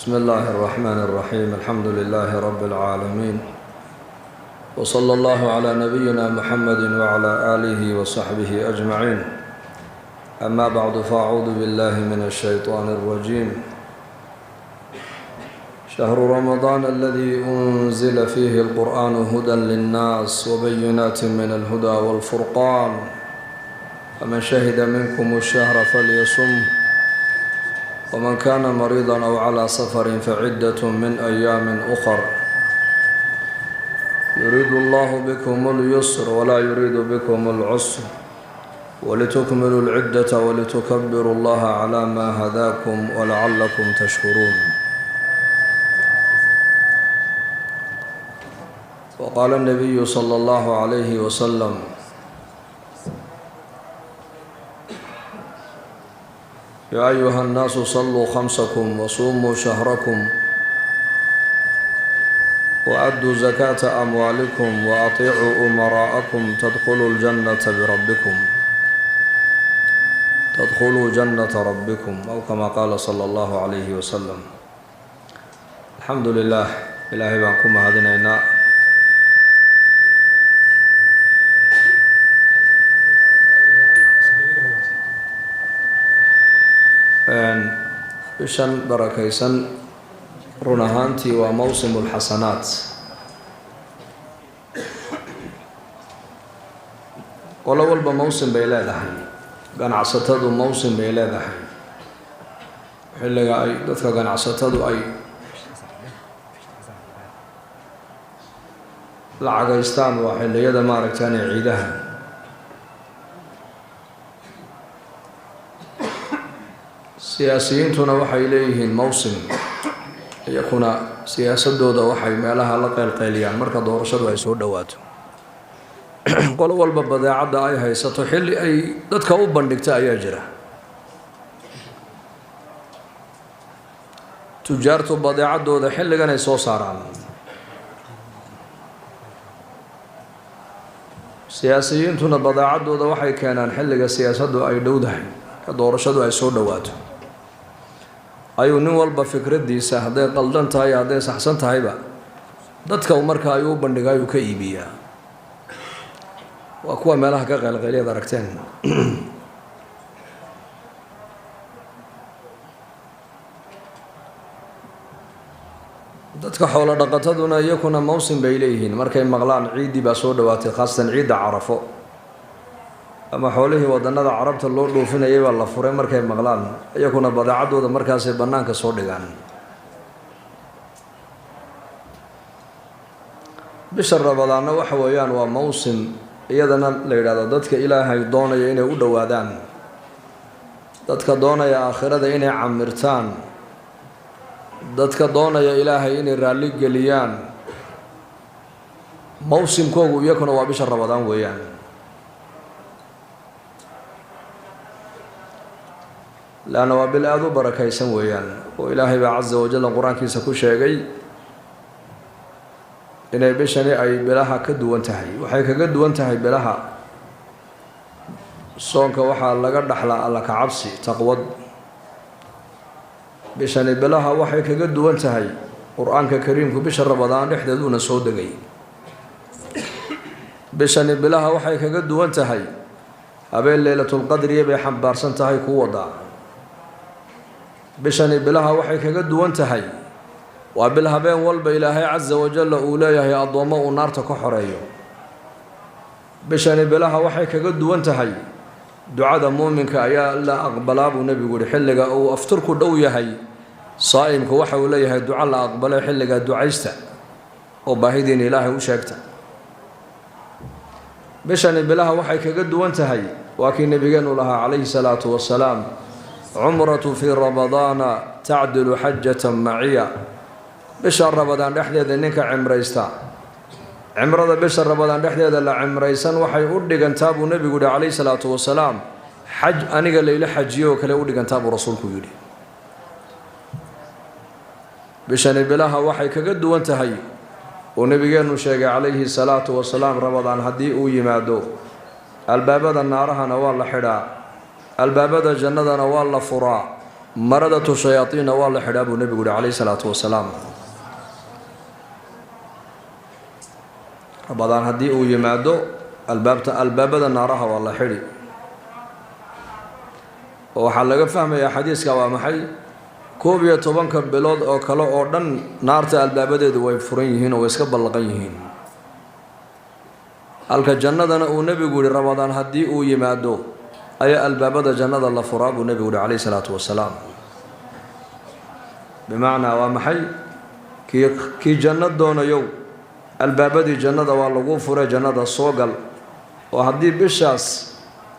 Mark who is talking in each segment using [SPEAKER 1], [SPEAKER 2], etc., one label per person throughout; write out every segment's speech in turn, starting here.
[SPEAKER 1] بسم الله الرحمن الرحيم الحمد لله رب العالمين وصلى الله على نبينا محمد وعلى آله وصحبه أجمعين أما بعد فأعوذ بالله من الشيطان الرجيم شهر رمضان الذي أنزل فيه القرآن هدى للناس وبينات من الهدى والفرقان فمن شهد منكم الشهر فليصمه ومن كان مريضا أو على سفر فعدة من أيام أخر يريد الله بكم اليسر ولا يريد بكم العسر ولتكملوا العدة ولتكبروا الله على ما هداكم ولعلكم تشكرون. وقال النبي صلى الله عليه وسلم يا أيها الناس صلوا خمسكم وصوموا شهركم وأدوا زكاة أموالكم وأطيعوا أمراءكم تدخلوا جنة ربكم أو كما قال صلى الله عليه وسلم. الحمد لله إلهي بانكم هذينينا bishan barakaysan run ahaantii waa mawsimu lxasanaat. qolo walba mawsim bay leedahay, ganacsatadu mawsim bay leedahay. xilliga ay dadka ganacsatadu ay lacagaystaan waa xilliyada maaragtaan ee ciidaha. siyaasiyiintuna waxay leeyihiin mawsim, iyakuna siyaasadooda waxay meelaha la qeylqeyliyaan marka doorashadu ay soo dhowaato. qolo walba badeecadda ay haysato xilli ay dadka u bandhigta ayaa jira. tujaartu badeecadooda xilligan ay soo saaraan, siyaasiyiintuna badeecadooda waxay keenaan xilliga siyaasaddu ay dhowdahay, doorashadu ay soo dhowaato. ayuu nin walba fikraddiisa hadday qaldan tahay hadday saxsan tahayba dadka marka ayuu u bandhiga ayuu ka iibiyaa. waa kuwa meelaha ka qeylqeyliyaad aragteen. dadka xoolo dhaqataduna iyakuna mawsim bay leeyihiin. markay maqlaan ciiddii baa soo dhowaatay, khaasatan ciidda carafo ama xoolihii wadannada carabta loo dhoofinayay baa la furay, markay maqlaan iyakuna badeecadooda markaasay bannaanka soo dhigaan. bisha ramadaanna waxa weeyaan waa mawsim iyadana la yidhaahdo dadka ilaahay doonaya inay u dhowaadaan, dadka doonaya aakhirada inay camirtaan, dadka doonaya ilaahay inay raalli geliyaan. mawsimkoogu iyakuna waa bisha ramadaan weeyaan. laanna waa bil aada u barakaysan weeyaan, oo ilaahay baa casa wajalla qur-aankiisa ku sheegay inay bishani ay bilaha ka duwan tahay. waxay kaga duwan tahay bilaha soonka waxaa laga dhaxlaa alla ka cabsi, taqwad. bishani bilaha waxay kaga duwan tahay qur-aanka kariimku bisha ramadaan dhexdeeduuna soo degay. bishani bilaha waxay kaga duwan tahay habeen leylatulqadriya bay xambaarsan tahay ku wadaa. bishani bilaha waxay kaga duwan tahay waa bil habeen walba ilaahay casa wajalla uu leeyahay addoommo uu naarta ka xoreeyo. bishani bilaha waxay kaga duwan tahay ducada muuminka ayaa la aqbalaa buu nebigu yihi. xilliga uu afturku dhow yahay saa'imku waxa uu leeyahay duco la aqbalay xilliga ducaysta oo baahidiina ilaahay u sheegta. bishani bilaha waxay kaga duwan tahay waa kii nebigeenu lahaa calayhi salaatu wassalaam cumratu fii ramadaana tacdilu xajatan maciya. bisha ramadaan dhexdeeda ninka cimraysta, cimrada bisha ramadaan dhexdeeda la cimraysan waxay u dhigantaa buu nebigu yihi calayhi salaatu wasalaam xaj aniga layla xajiyo oo kale u dhigantaa buu rasuulku yidhi. bishani bilaha waxay kaga duwan tahay uu nebigeenu sheegay calayhi salaatu wasalaam ramadaan haddii uu yimaado albaabada naarahana waa la xidhaa, albaabada jannadana waa la furaa, مردة الشياطين والله حراب النبي عليه الصلاة والسلام رمضان هدي ويمادو الباب النارها والله حري waxaa laga fahmayaa xadiiska waa maxay 12 bilood oo kale oo dhan naarta albaabadeedu way furan yihiin oo iska ballaqan yihiin halka jannadana uu nabigu yiri ramadaan hadii uu yimaado ayaa albaabada jannada la furaa buu nabigu yiri kaleey salaatu wasalaam bimaana waa maxay ki jannad doonayo albaabadii jannada waa lagu furay jannada soo gal oo hadii bishaas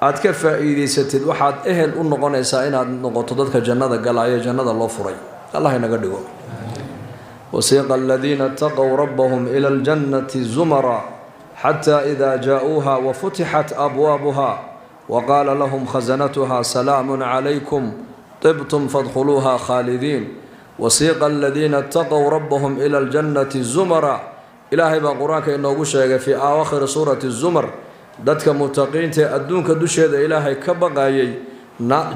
[SPEAKER 1] aad ka faa'iideysatid waxaad ehel u noqonaysaa inaad noqoto dadka jannada galaya jannada loo furay allah inaga dhigo wasiqa alladhina taqaw rabbahum ila aljannati zumara hatta idha ja'uha wa futihat abwabuha wa qala lahum khazanatuha salamun alaykum tibtum fadkhuluha khalidin wasiqa alladhina taqaw rabbahum ila aljannati zumara ilahi ba quraanka inoogu sheegay fi aakhir surati zumar dadka mutaqiinta adduunka dusheeda ilaahay ka baqayay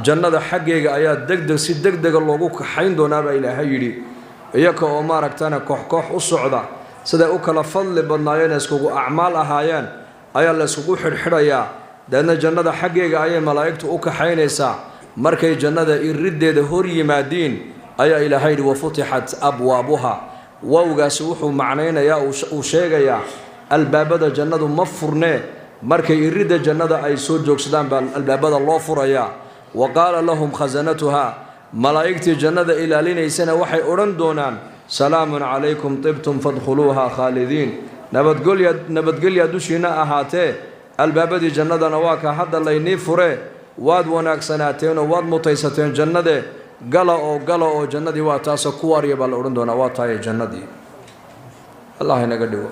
[SPEAKER 1] jannada xaggeega ayaa si degdeg loogu kaxayn doonaa baa ilaahay yiri iyaka oo maaragtana koox u socda sida u kala fadli badnaayeen iskugu acmaal ahaayeen ayaa la iskugu xidhxidhayaa dadna jannada xaggeega ayay malaa'iktu u kaxaynaysaa markay jannada irideeda hor yimaadiin ayaa ilaahay yiri wafutihat abwaabuha wawgaas wuxuu macnaynayaa uu sheegayaa albaabada jannadu ma furnee markay irida jannada ay soo joogsadaan baa albaabada loo furayaa wa qaala lahum khazanatuha malaa'iktii jannada ilaalinaysana waxay odhan doonaan salaamun calaykum tibtum fadkhuluuha khaalidiin nabadgelya dushiina ahaatee albaabadii jannadana waa ka hadda laynii fure waad wanaagsanaateen oo waad mutaysateen jannade gala oo jannadii waa taasoo ku waarya baa la odhan doonaa waa tahay jannadii allah inaga dhigo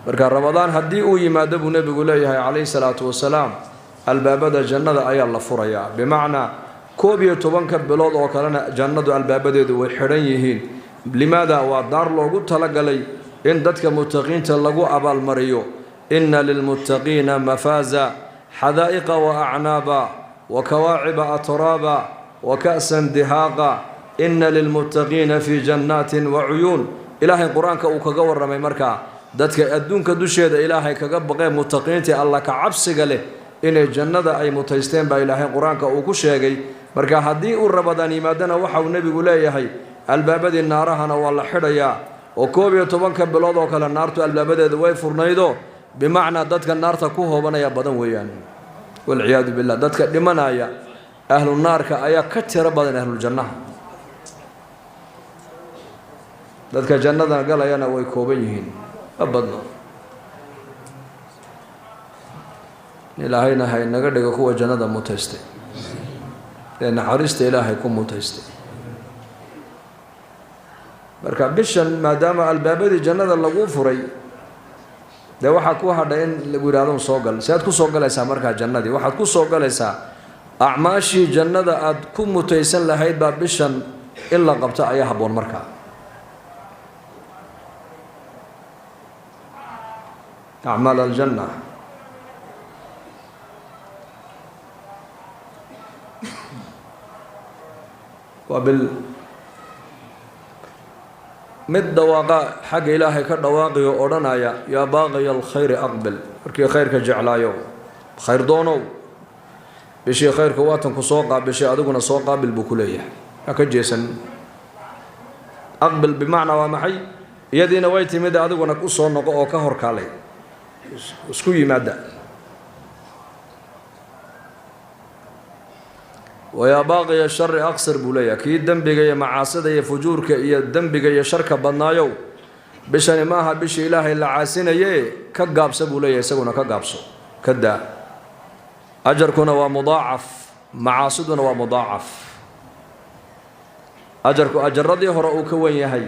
[SPEAKER 1] marka ramadaan hadii uu yimaado buu nabigu leeyahay kaleey salaatu wasalaam albaabada jannada ayaa la furayaa bimaana 12 bilood oo kalena jannadu albaabadeedu way xiran yihiin limaada waa daar loogu talagalay in dadka mutaqiinta lagu abaal mariyo inna lilmuttaqiina mafaza hadaiqa wa a'naba wa kawa'iba atraba wa ka'san dihaqa inna lilmuttaqiina fi jannatin wa 'uyun ilaahay quraanka uu kaga waramay markaa dadka adduunka dusheeda ilaahay kaga baqay mutaqiinta Allah ka cabsiga leh inay jannada ay mutaysteen baa ilaahay quraanka uu ku sheegay marka hadii uu ramadaan yimaadana waxa uu nabigu leeyahay albaabadii naarahana waa la xidhayaa oo 12 bilood oo kale naartu albaabadeeda way furnaydo bimaana dadka naarta ku hoobanaya badan weeyaan wal ciyaadu billah dadka dhimanaya ahlu naarka ayaa ka tira badan ahlu jannaha dadka jannada galayana way kooban yihiin abadna ilaahayna hay naga dhigo kuwa jannada mutaystay ee naxariista ilaahay ku mutaystay marka bishan maadaama albaabadii jannada lagu furay de waxa ku hadhay in lagu yiraahdo soo gal si aad ku soo galaysaa marka jannadii waxaad ku soo galaysaa acmaashii jannada aad ku mutaysan lahayd baa bishan in la qabto ayaa haboon markaa أعمال الجنة mid dhawaaqa xag ilaahay ka dhawaaqiyo odhanaya yaa baaqi alkhayr aqbal markii khayrka jeclaayo khayr doonow bishii khayrka waatan ku soo qaabishay adiguna soo qaabil buu ku leeyahay ka jeesan aqbal bimaana waa maxay iyadiina way timid adiguna ku soo noqo oo ka hor kaalay isku yimaada ويا باقي الشر أقصر بوليا كي دنبغا يا معاصدا يا فجورك يا دنبغا يا شرك بدنايو بشان ماها بش إله إلا عاسنا يه كقابس بوليا يسونا كقابس كدا أجركنا ومضاعف معاصدنا ومضاعف أجر رضي هرؤوك وين يهي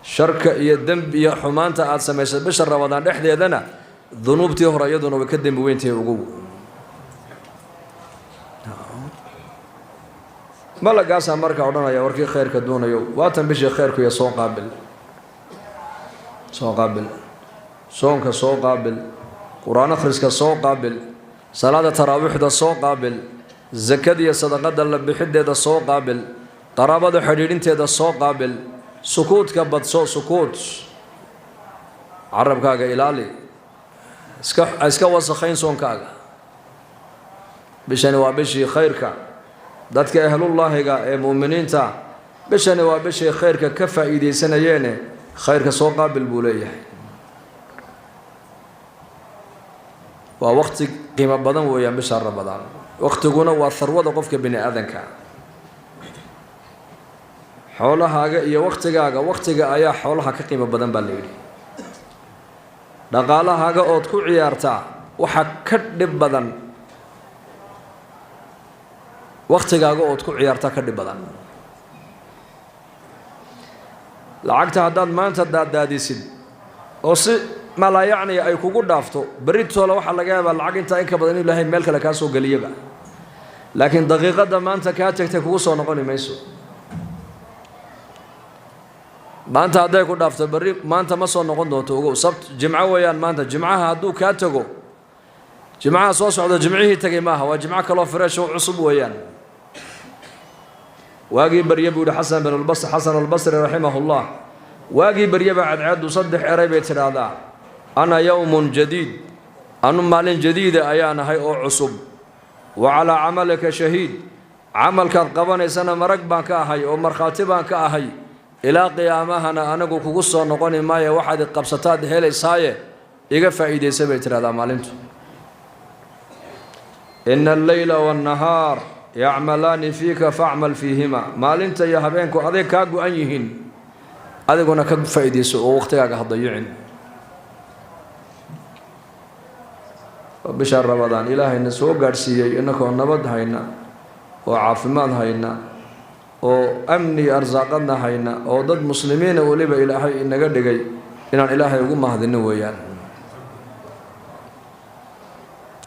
[SPEAKER 1] شرك يا دنب يا حمانتا عاد سميس بشر رمضان إحدى يدنا ذنوبتي هر يدنا وكدم وين تي وقو ما لقاسا مركا ودنا يا وركي خير كدونا يو واتن بشي خيرك يا سو قابل صونك سو قابل قرآن أخرسك سو قابل صلاة تراويح دا سو قابل زكاة يا صدقة دا بحدة دا سو قابل qaraabada xidhiidhinteeda soo qaabil sukuudka badso sukuud carabkaaga ilaali iska wasakhayn soonkaaga bishani waa bishii khayrka dadka ahlullaahiga ee muuminiinta bishani waa bishii khayrka ka faa'iidaysanayeene khayrka soo qaabil buu leeyahay waa waqti qiimo badan weeyaan bisha ramadaan waqtiguna waa tharwada qofka bini aadanka xoolahaaga iyo waqtiga ayaa xoolaha ka qiimo badan baa la yidhi dhaqaalahaaga ood ku ciyaartaa waxa ka dhib badan waqtigaaga ood ku ciyaartaa ka dhib badan lacagta haddaad maanta daadaadisid oo si malaa yacni ay kugu dhaafto berritoola waxaa laga yaabaa lacag intaa in ka badan inuu ilaahay meel kale kaa soo geliyaba laakiin daqiiqadda maanta kaa tagtay kugu soo noqoni mayso maanta hadday ku dhaafto berri maanta ma soo noqon doonto ogow sabt jimco weeyaan maanta jimcaha hadduu kaa tago jimcaha soo socdo jimcihii tagay maaha waa jimco kaloo fresh oo cusub weeyaan waagii barye buu yihi xasan albasri raximahullah waagii baryaba cadceeddu saddex eray bay tidhaahdaa ana yowmun jadiid anu maalin jadiida ayaan ahay oo cusub wa calaa camalika shahiid camalkaad qabanaysana marag baan ka ahay oo markhaati baan ka ahay ilaa qiyaamahana anagu kugu soo noqoni maayo waxaad qabsataad helaysaaye iga faa'iidaysa bay tidhahdaa maalintu ina alleyla waannahaar yacmalaani fiika facmal fiihima maalinta iyo habeenku aday kaa go-an yihiin adiguna ka faa'iidayso oo waqtigaaga ha dayicin bisha ramadaan ilaahayna soo gaadhsiiyey innakoo nabad hayna oo caafimaad hayna oo amni arsaaqadna hayna oo dad muslimiina weliba ilaahay inaga dhigay inaan ilaahay ugu mahadino weeyaan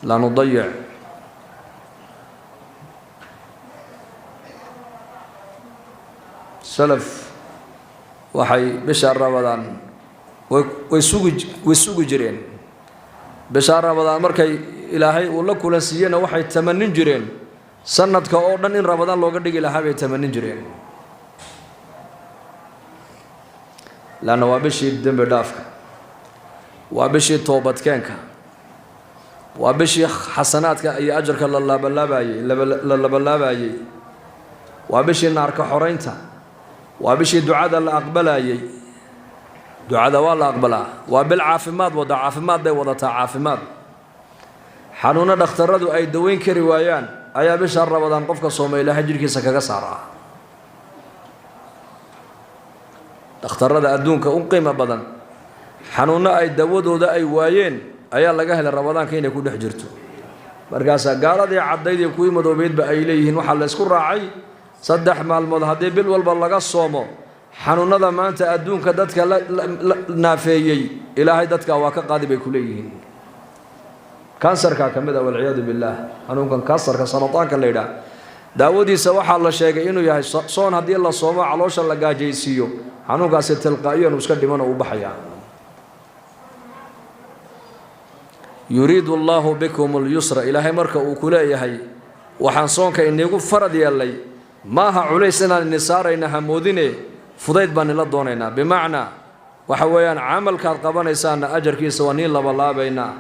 [SPEAKER 1] laa nudayic salaf waxay bisha ramadaan way sugi jireen bisha ramadaan markay ilaahay uu la kulansiiyena waxay tamanin jireen sanadka oo dhan in ramadaan looga dhigi lahaa bay tamanin jireen laanna waa bishii dembi dhaafka waa bishii toobadkeenka waa bishii xasanaadka iyo ajarka la labalaabayey waa bishii naarka xoraynta waa bishii ducada la aqbalayay ducada waa la aqbalaa waa bil caafimaad wada caafimaad bay wadataa caafimaad xanuuno dhakhtaradu ay daweyn kari waayaan ayaa bisha ramadaan qofka sooma ilaahay jidhkiisa kaga saaraa dhakhtarada adduunka u qiimo badan xanuuno ay dawadooda ay waayeen ayaa laga helay ramadaanka inay ku dhex jirto markaasaa gaaladii caddayd iyo kuwii madoobeydba ay leeyihiin waxaa la ysku raacay 3 maalmood haddii bil walba laga soomo xanuunada maanta adduunka dadka la naafeeyey ilaahay dadka waa ka qaadi bay ku leeyihiin kansarka ka mid ah walciyaadu billaah xanuunkan kansarka sarataanka la yidhaah daawadiisa waxaa la sheegay inuu yahay soon haddii la soomo caloosha la gaajaysiiyo xanuunkaasi tilqaa'iyan uu iska dhiman oo u baxaya yuriidu allahu bikum alyusra ilaahay marka uu ku leeyahay waxaan soonka inigu farad yeelay maaha culays inaan ini saarayna hamoodine fudayd baan ila doonaynaa bimacnaa waxa weeyaan camalkaad qabanaysaanna ajarkiisa waa niin labalaabaynaa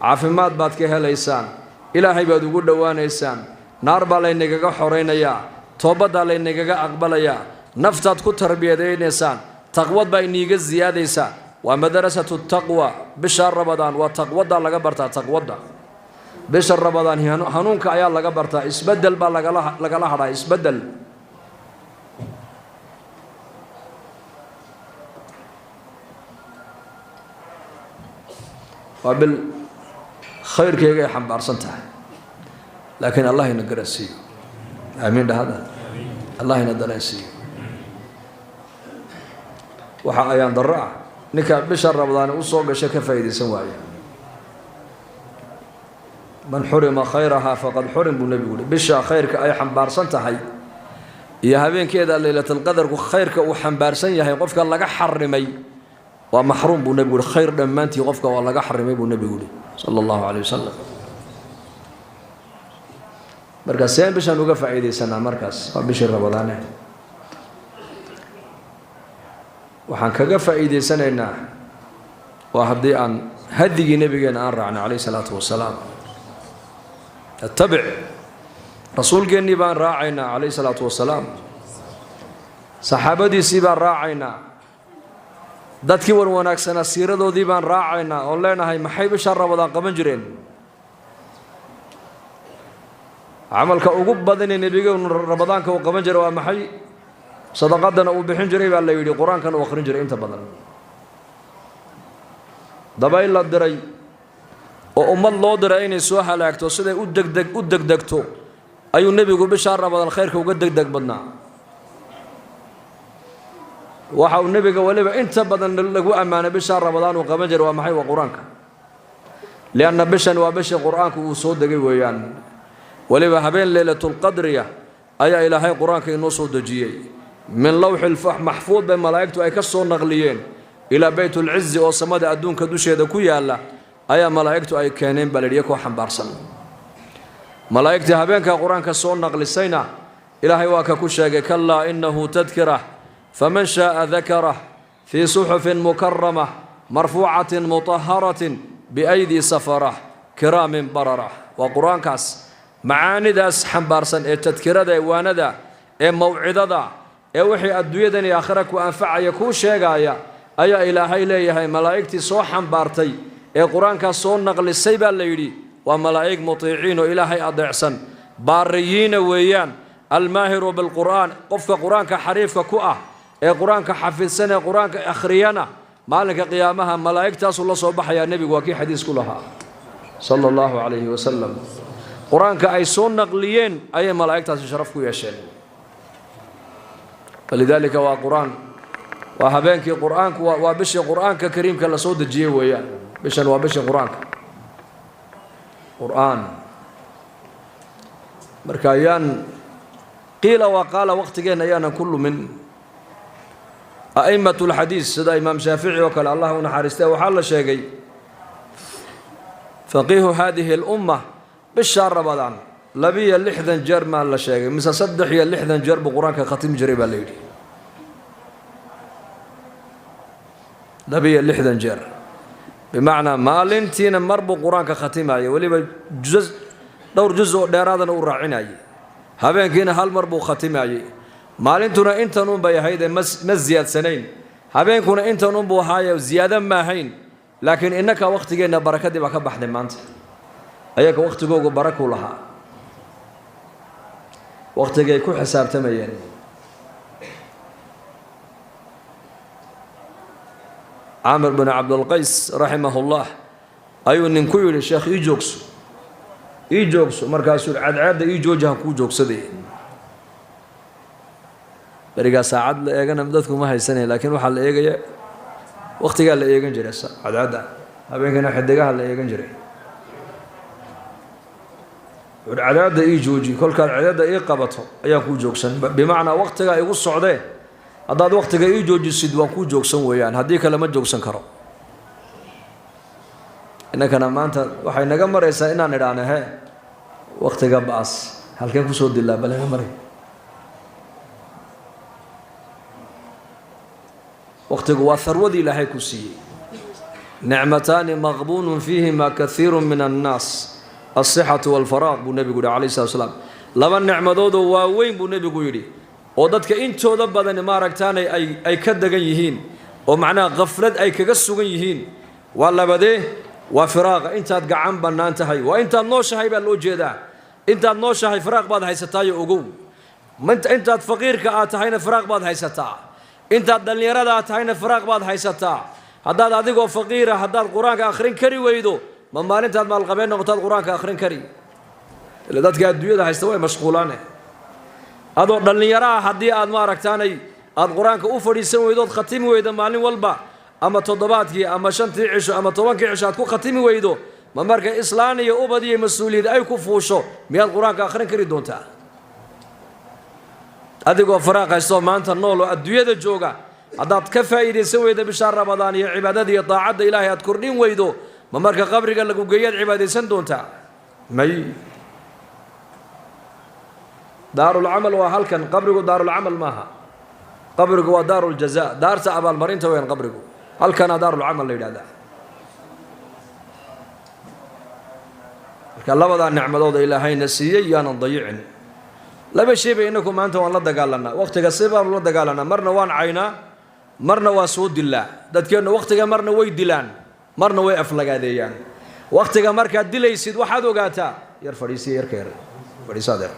[SPEAKER 1] caafimaad baad ka helaysaan ilaahay baad ugu dhowaanaysaan naar baa laynagaga xoraynayaa toobaddaa laynagaga aqbalayaa naftaad ku tarbiyadaynaysaan taqwad baa iniiga siyaadaysaa waa madrasatu taqwa bisha ramadaan waa taqwaddaa laga bartaa taqwadda bisha ramadaan hanuunka ayaa laga bartaa isbedel baa lagala hadhaa isbedel waa bil khayrkeyga ay xambaarsan tahay laakiin allah ina garansiiyo aamiin dhahada allah ina dareensiiyo waxa ayaan darro ah ninka bisha ramadaan u soo gashay ka faa'iidaysan waaya man xurima khayraha faqad xurim buu nebigu yihi bisha khayrka ay xambaarsan tahay iyo habeenkeeda laylatul qadarku khayrka uu xambaarsan yahay qofka laga xarimay waa maxruum buu nebigu yihi khayr dhammaantii qofka waa laga xarimay buu nebigu yihi sala allahu calayh wasalam markaas seen bishaan uga faa'iidaysanaa markaas waa bishii ramadaane waxaan kaga faa'iideysanaynaa waa haddii aan hadigii nabigeena aan raacnay calayhi salaatu wasalaam attabic rasuulkeennii baan raacaynaa calayhi salaatu wasalaam saxaabadiisii baan raacaynaa dadkii wan wanaagsanaa siiradoodii baan raacaynaa oon leenahay maxay bisha Ramadaan qaban jireen camalka ugu badan ee nabigeenu Ramadaanka uu qaban jiray waa maxay sadaqadana uu bixin jiray baa la yidhi qur-aankana uu akhrin jiray inta badan dabayl la diray oo ummad loo diray inay soo halaagto siday u degdegto ayuu nabigu bisha Ramadaan khayrka uga degdeg badnaa waxa uu nabiga waliba inta badan lagu amaanay bisha Ramadaan uu qaban jiray waa maxay waa qur-aanka lianna bishan waa bisha qur-aanku uu soo degay weeyaan waliba habeen leelatul qadriya ayaa ilaahay qur-aanka inoo soo dejiyay min lawxil mahfuud bay malaa'igtu ay ka soo naqliyeen ila baytul izz oo samada adduunka dusheeda ku yaala ayaa malaa'igtu ay keeneen baladiye ko xambaarsan malaa'igta habeenka qur-aanka soo naqlisayna ilaahay waa ka ku sheegay kalla innahu tadhkira faman shaa dhakara fi suhufin mukarramah marfu'atin mutahharatin biaydi safarah kiramin bararah wa qur-aankaas macaanidaas xambaarsan ee tadkirada ee waanada ee mawcidada ee wixii adduunyadan iyo aakhira ku anfacaya ku sheegaya ayaa ilaahay leeyahay malaa'igtii soo xambaartay ee qur-aanka soo naqlisay baa la yidhi waa malaa'ig mutiiciin oo ilaahay adeecsan baariyiina weeyaan almaahiru bilqur'aan qofka qur-aanka xariifka ku ah ee qur-aanka xafidsan ee qur-aanka akhriyana maalinka qiyaamaha malaa'igtaasu la soo baxayaa nebigu waa kii xadiis ku lahaa sala allahu calayhi wasalam qur-aanka ay soo naqliyeen ayay malaa'igtaasi sharaf ku yeesheen walidaalika waa qur-aan waa habeenkii qur-aanku waa bishii qur-aanka kariimka la soo dejiyey weeyaan bishan waa bishii qur-aanka qur-aan marka ayaan qiila wa qaala waqtigeenna ayaanan ku lumin a'imatu lxadiis sida imaam shaafici oo kale allah u naxariistay waxaa la sheegay faqiihu haadihi lumma bisha Ramadaan 62 jeer ma la sheegay mise 63 jeer buu qur-aanka khatimi jiray baa la yidhi 62 jeer bimacnaa maalintiina mar buu qur-aanka khatimayay weliba dhowr juz oo dheeraadana uu raacinayay habeenkiina hal mar buu khatimayay maalintuna intan un bay ahayd ma ziyaadsanayn habeenkuna intan un buu ahaayay ziyaado ma ahayn laakiin innaka waqtigeenna barakadii baa ka baxday maanta ayaga waqtigoogu baraku lahaa waqtigay ku xisaabtamayeen Amr bin Abdul Qais rahimahullah ayuu nin ku yiri sheekh ii joogso markaasuu cadcaada ii joojaha ku joogsaday bariga saacad la eegana dadku ma haysanay laakiin waxa la eegaya waqtiga la eegan jiray cadcaada habeenkana xidigaha la eegan jiray عدادة يجوجي كل كان عدادة يقبضه أياكو جوكسن بمعنى وقتها يقول صعدة هذا وقتها يجوجي سدوان كو جوكسن ويان هديك لما جوكسن كرو إنك أنا ما أنت وحي نجمر إنسان إننا نرانا هاي وقتها بأس هل كان كسود الله بل نجمر وقتها وثرودي لهي كسي نعمتان مغبون فيهما كثير من الناس الصحة والفراغ بالنبي قول عليه الصلاة والسلام لما نعمدود وين بالنبي قول ودتك انتو دبدن ما ركتان اي كدغن يهين ومعناه غفلت اي كغسغن يهين ولا بده وفراغ انت قعن بنانتهي وانت نوشهي با لو جيدا انت نوشهي فراغ بعد هيستاي اوغو انت فقير كاتهينا فراغ بعد هيستا انت دليرada atahayna faraaq baad haysataa hadaad adigoo faqiira hadaad quraanka akhrin kari weydo ma maalintaad maal qabeen noqotaad quraanka akhrin kari ila dadka adduunyada haysta way mashquulaan adoo dhalinyaro hadii aad ma aragtaanay aad quraanka u fadhiisan weydo khatimi weydo maalin walba ama toddobaadkii ama shantii cisho ama 10kii cisho aad ku khatimi weydo ma marka islaan iyo ubad iyo mas'uuliyad ay ku fuusho miyaad quraanka akhrin kari doontaa adigoo faraaq haysto maanta nool oo adduunyada jooga hadaad ka faa'iideysan weydo bisha Ramadaan iyo cibaadada iyo taacada Ilaahay aad kordhin weydo ma marka qabriga lagu geeyad cibaadeysan doontaa may daarul amal waa halkan qabrigu daarul amal maaha qabrigu waa daarul jazaa daarta abaalmarinta weyn qabrigu halkana daarul amal la yiraahdaa marka labada nicmadooda ilaahayna siiyay yaanan dayicin laba shay baynakum maanta waan la dagaalanaa waqtiga sibaan la dagaalanaa marna waan caynaa marna waa soo dilaa dadkeena waqtiga marna way dilaan marna way aflagaadeeyaan waqtiga marka dilaysid waxaad ogaataa yar fadhiisi yar keer fadhiisadeer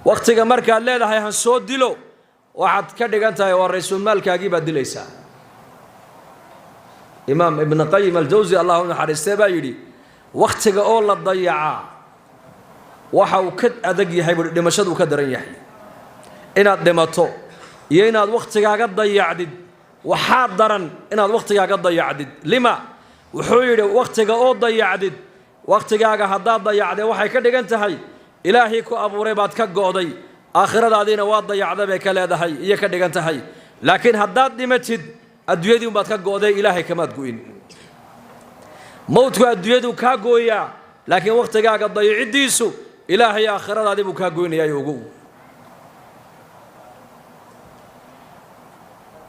[SPEAKER 1] waqtiga marka leedahay han soo dilo waxaad ka dhigan tahay waa rasuul maalkaagii baad dilaysaa imaam ibn qayyim al-jawzi Allahu naxariistay baa yiri waqtiga oo la dayaca waxa uu ka adag yahay dhimashadu ka daran yahay inaad dhimato iyo inaad waqtigaaga dayacdid waxa daran inaad waqtigaaga dayacdid lima wuxuu yiri waqtiga oo dayacdid waqtigaaga hadaa dayacday waxay ka dhigan tahay ilaahi ku abuuray baad ka gooday aakhiradaadina waa dayacday bay ka leedahay iyo ka dhigan tahay laakiin hadaad dhimatid adduunyadii baad ka gooday ilaahay kama go'in mawdku adduunyadu ka gooya laakiin waqtigaaga dayacidiisu ilaahay aakhiradaadii buu ka goynayay ugu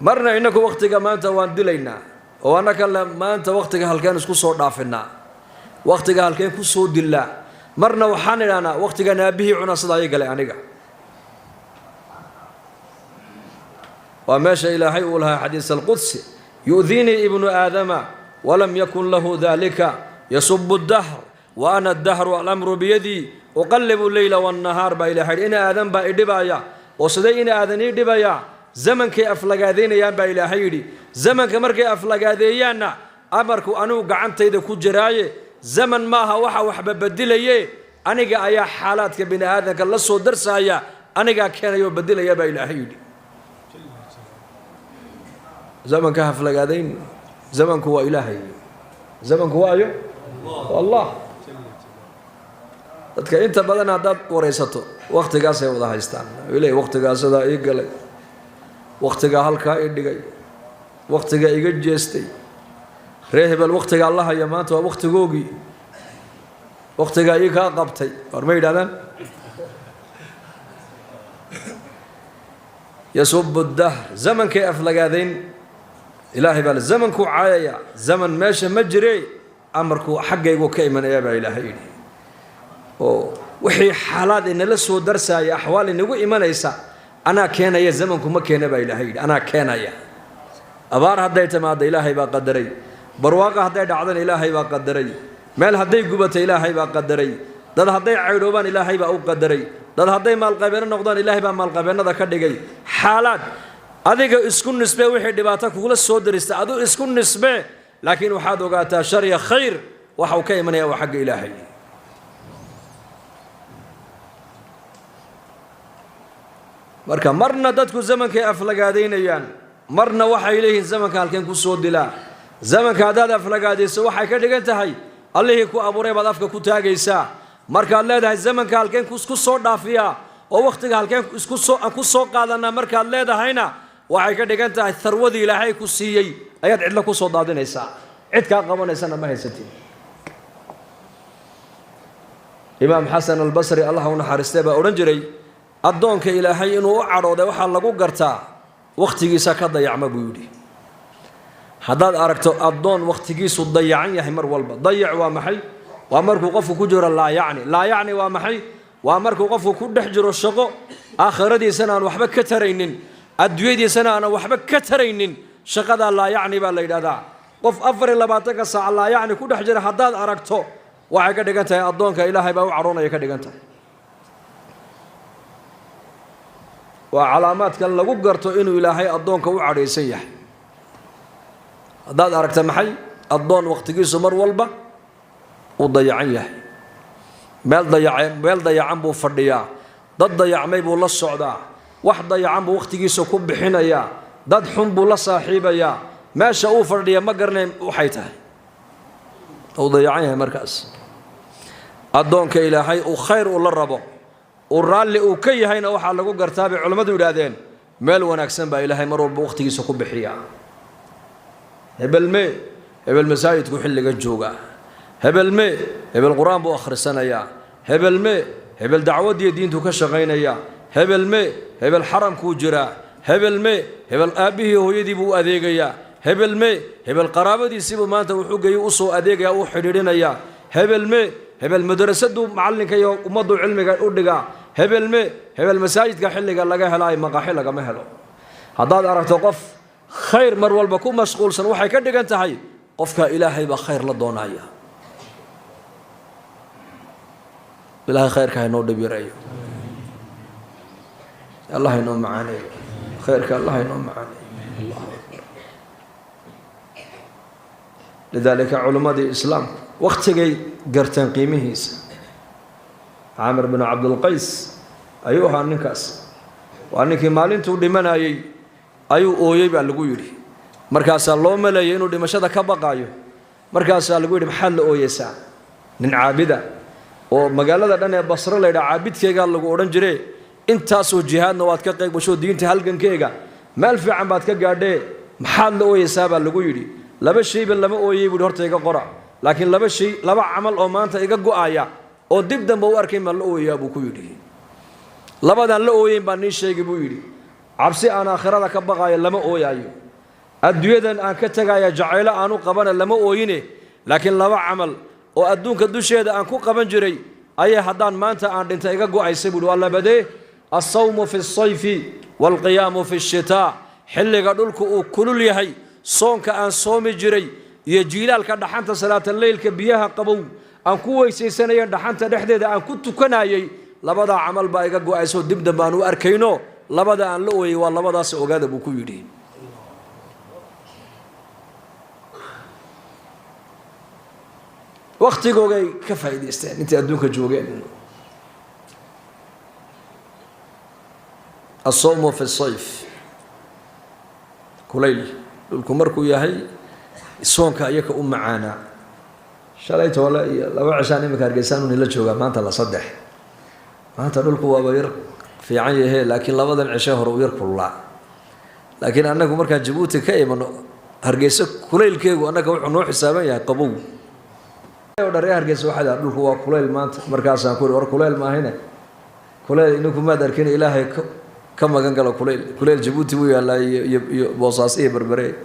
[SPEAKER 1] marna inagu waqtiga maanta waan dilaynaa oo anaka maanta waqtiga halkeen isku soo dhaafinaa waqtiga halkeen ku soo dilaa marna waxaan ilaanaa waqtiga naabihi cuna sida ay galay aniga wa maasha ilaahay uu lahaa xadiis al-qudsi yu'dhini ibnu aadama walam yakun lahu dhalika yasubbu ad-dahr wa ana ad-dahr al-amru bi yadi uqallibu al-layla wan-nahar ba ilaahay ina aadam ba idibaya oo siday ina aadani idibaya zamankii aflagaadeynayaan baa ilaahay yidhi zamanka markay aflagaadeeyaanna amarku anigu gacantayda ku jiraaye zaman maaha waxa waxba badilaye aniga ayaa xaalaadka bini aadanka la soo darsaaya aniga keenayo badilaya baa ilaahay yidhi zamanka aflagaadeyn zamanku waa ilaahay zamanku waa ayo Allah dadka inta badan hadaad wareysato waqtigaas ay wada haystaan ilaahay waqtigaas sida ay galay waqtiga halka ay dhigay waqtiga iga jeestay reehbal waqtiga Allah ya maanta waa waqtigoogi waqtiga ay ka qabtay warma yiraahdaan yasubbu ad-dahr zamanka aflagaadeyn ilaahay bal zamanku caayaya zaman meesha ma jirey amarku xaqaygu ka imanaya baa ilaahay yiri oo wixii xaalad in la soo darsaaya ahwaal inagu imanaysa أنا كان يا زمنكم ما كان بقى إلهي أنا كان يا أبار هداي تماد إلهي بقى قدري برواقة هداي دعدن إلهي بقى قدري مال هداي قبة إلهي بقى قدري ضد هداي عيروبان إلهي بقى قدري ضد هداي مال قبيرنا نقدان إلهي بقى مال قبيرنا ذا كدجاي حالات هذيك اسكن نسبة واحد دبعتك ولا الصدر استعدوا اسكن نسبة لكن واحد وقعت شر يا خير وحوكي من يا وحق إلهي marka marna dadku zamanka aflagaadeynayaan marna waxa ilayhin zamanka halkeen ku soo dilaa zamanka hadaad aflagaadeyso waxay ka dhigan tahay Allahi ku abuuray baad afka ku taagaysaa marka leedahay zamanka halkeen ku soo dhaafiya oo waqtiga halkeen ku soo qaadana marka leedahayna waxay ka dhigan tahay tharwadii Ilaahay ku siiyay ayaad cidla ku soo daadinaysaa cid ka qabanaysana ma haysatin Imam Hasan al-Basri Allahu naxariistay baa oran jiray addoonka ilaahay inuu u cadhooday waxa lagu gartaa waqtigiisa ka dayacma buu yiri hadaad aragto addoon waqtigiisu dayacan yahay mar walba dayac waa maxay waa markuu qofku ku jiro la yaani waa maxay waa markuu qofku ku dhex jiro shaqo aakhiradiisana aan waxba ka taraynin adduunyadiisana aan waxba ka taraynin shaqada la yaani baa la yiraahdaa qof 24 saac la yaani ku dhex jira hadaad aragto waxay ka dhigan tahay addoonka ilaahay baa u cadhoonaya ka dhigan tahay وعلامات كان لغو غرتو انو الهي ادونك و عريسن yahay hadaad aragta maxay adoon waqtigiisu mar walba u dayacan yahay meel dayacan buu fadhiyaa dad dayacmay buu la socdaa wax dayacan buu waqtigiisu ku bixinaya dad xun buu la saaxiibaya meesha uu fadhiya ma garnay waxay tahay oo dayacan yahay markaas adoonka ilaahay uu khayr u la rabo ورالي وكي هينا وحا لغو غرتابي علماء يرادين ميل وناكسن با إلهي مرور بوقتيسو كو بخيا هبل مساجد كو خليغا جوغا هبل قران بو اخرسنايا هبل دعوه دي دينتو كشقينايا هبل حرم كو جرا hebel me hebel aabihii hooyadii buu adeegayaa hebel me hebel qaraabadiisiibuu maanta wuxuu geeyey u soo adeegayaa u xidhiidhinayaa hebel me hebel madrasaduu macallinka iyo ummaddu cilmiga u dhigaa hebel me hebel masaajidka xilliga laga helaayo maqaaxi lagama helo haddaad aragto qof khayr mar walba ku mashquulsan waxay ka dhigan tahay qofka ilaahay baa khayr la doonaya ilaahay khayrka ha inoo dhib yareeyo allah inoo macaaneeyo khayrka allah inoo macaaneeyo lidaalika culimmadii islaamku waktigay garteen qiimihiisa caamir bin cabdilqays ayuu ahaa ninkaas waa ninkii maalintuu dhimanayay ayuu ooyey baa lagu yidhi markaasaa loo maleeyay inuu dhimashada ka baqaayo markaasaa lagu yidhi maxaad la ooyeysaa nin caabida oo magaalada dhan ee basro la yidhaha caabidkeygaa lagu odhan jire intaasoo jihaadna waad ka qayb gasho diinta halgankeega meel fiican baad ka gaadhee maxaad la ooyeysaa baa lagu yidhi laba shayba lama ooyey buuhi horta iga qora laakiin laba camal oo maanta iga go'aya oo dib dambe u arkayn baan la ooyayaa buu ku yidhi labadaan la ooyeyn baan nii sheegay buu yidhi cabsi aan aakhirada ka baqaayo lama ooyaayo adduunyadan aan ka tegaya jacaylo aanu qabana lama ooyine laakiin laba camal oo adduunka dusheeda aan ku qaban jiray ayay haddaan maanta aan dhinta iga go'aysay buuhi waa labadee alsawmu fi sayfi waalqiyaamu fi shitaa xilliga dhulku uu kulul yahay soonka aan soomi jiray iyo jiilaalka dhaxanta salaataleylka biyaha qabow aan ku weysaysanaya dhaxanta dhexdeeda aan ku tukanayay labadaa camal baa iga go'ayso dib dambe aan u arkayno labada aan la ooyey waa labadaas ogaada buu ku yidhi wakhtigoogay ka faa'iidaysteen intay adduunka joogeen الصوم في الصيف كليل dhulku markuu yahay soonka ayaka u macaana shalayto wala laba cishaan imika hargeysaan la jooga maanta la saddex maanta dhulku waa yar fiican yahay laakiin labadan cisho hore u yar kulaa laakiin anagu marka Djibouti ka imano hargeysa kuleylkeegu anaga wuxuu noo xisaaban yahay qabow oo dhareer hargeysa waxa dhulku waa kuleyl maanta markaas aan ku war kuleyl ma ahayna kuleyl inuu kuma darkin ilaahay ka magan galo kuleyl Djibouti wuu yaalay iyo Boosaas iyo Berbere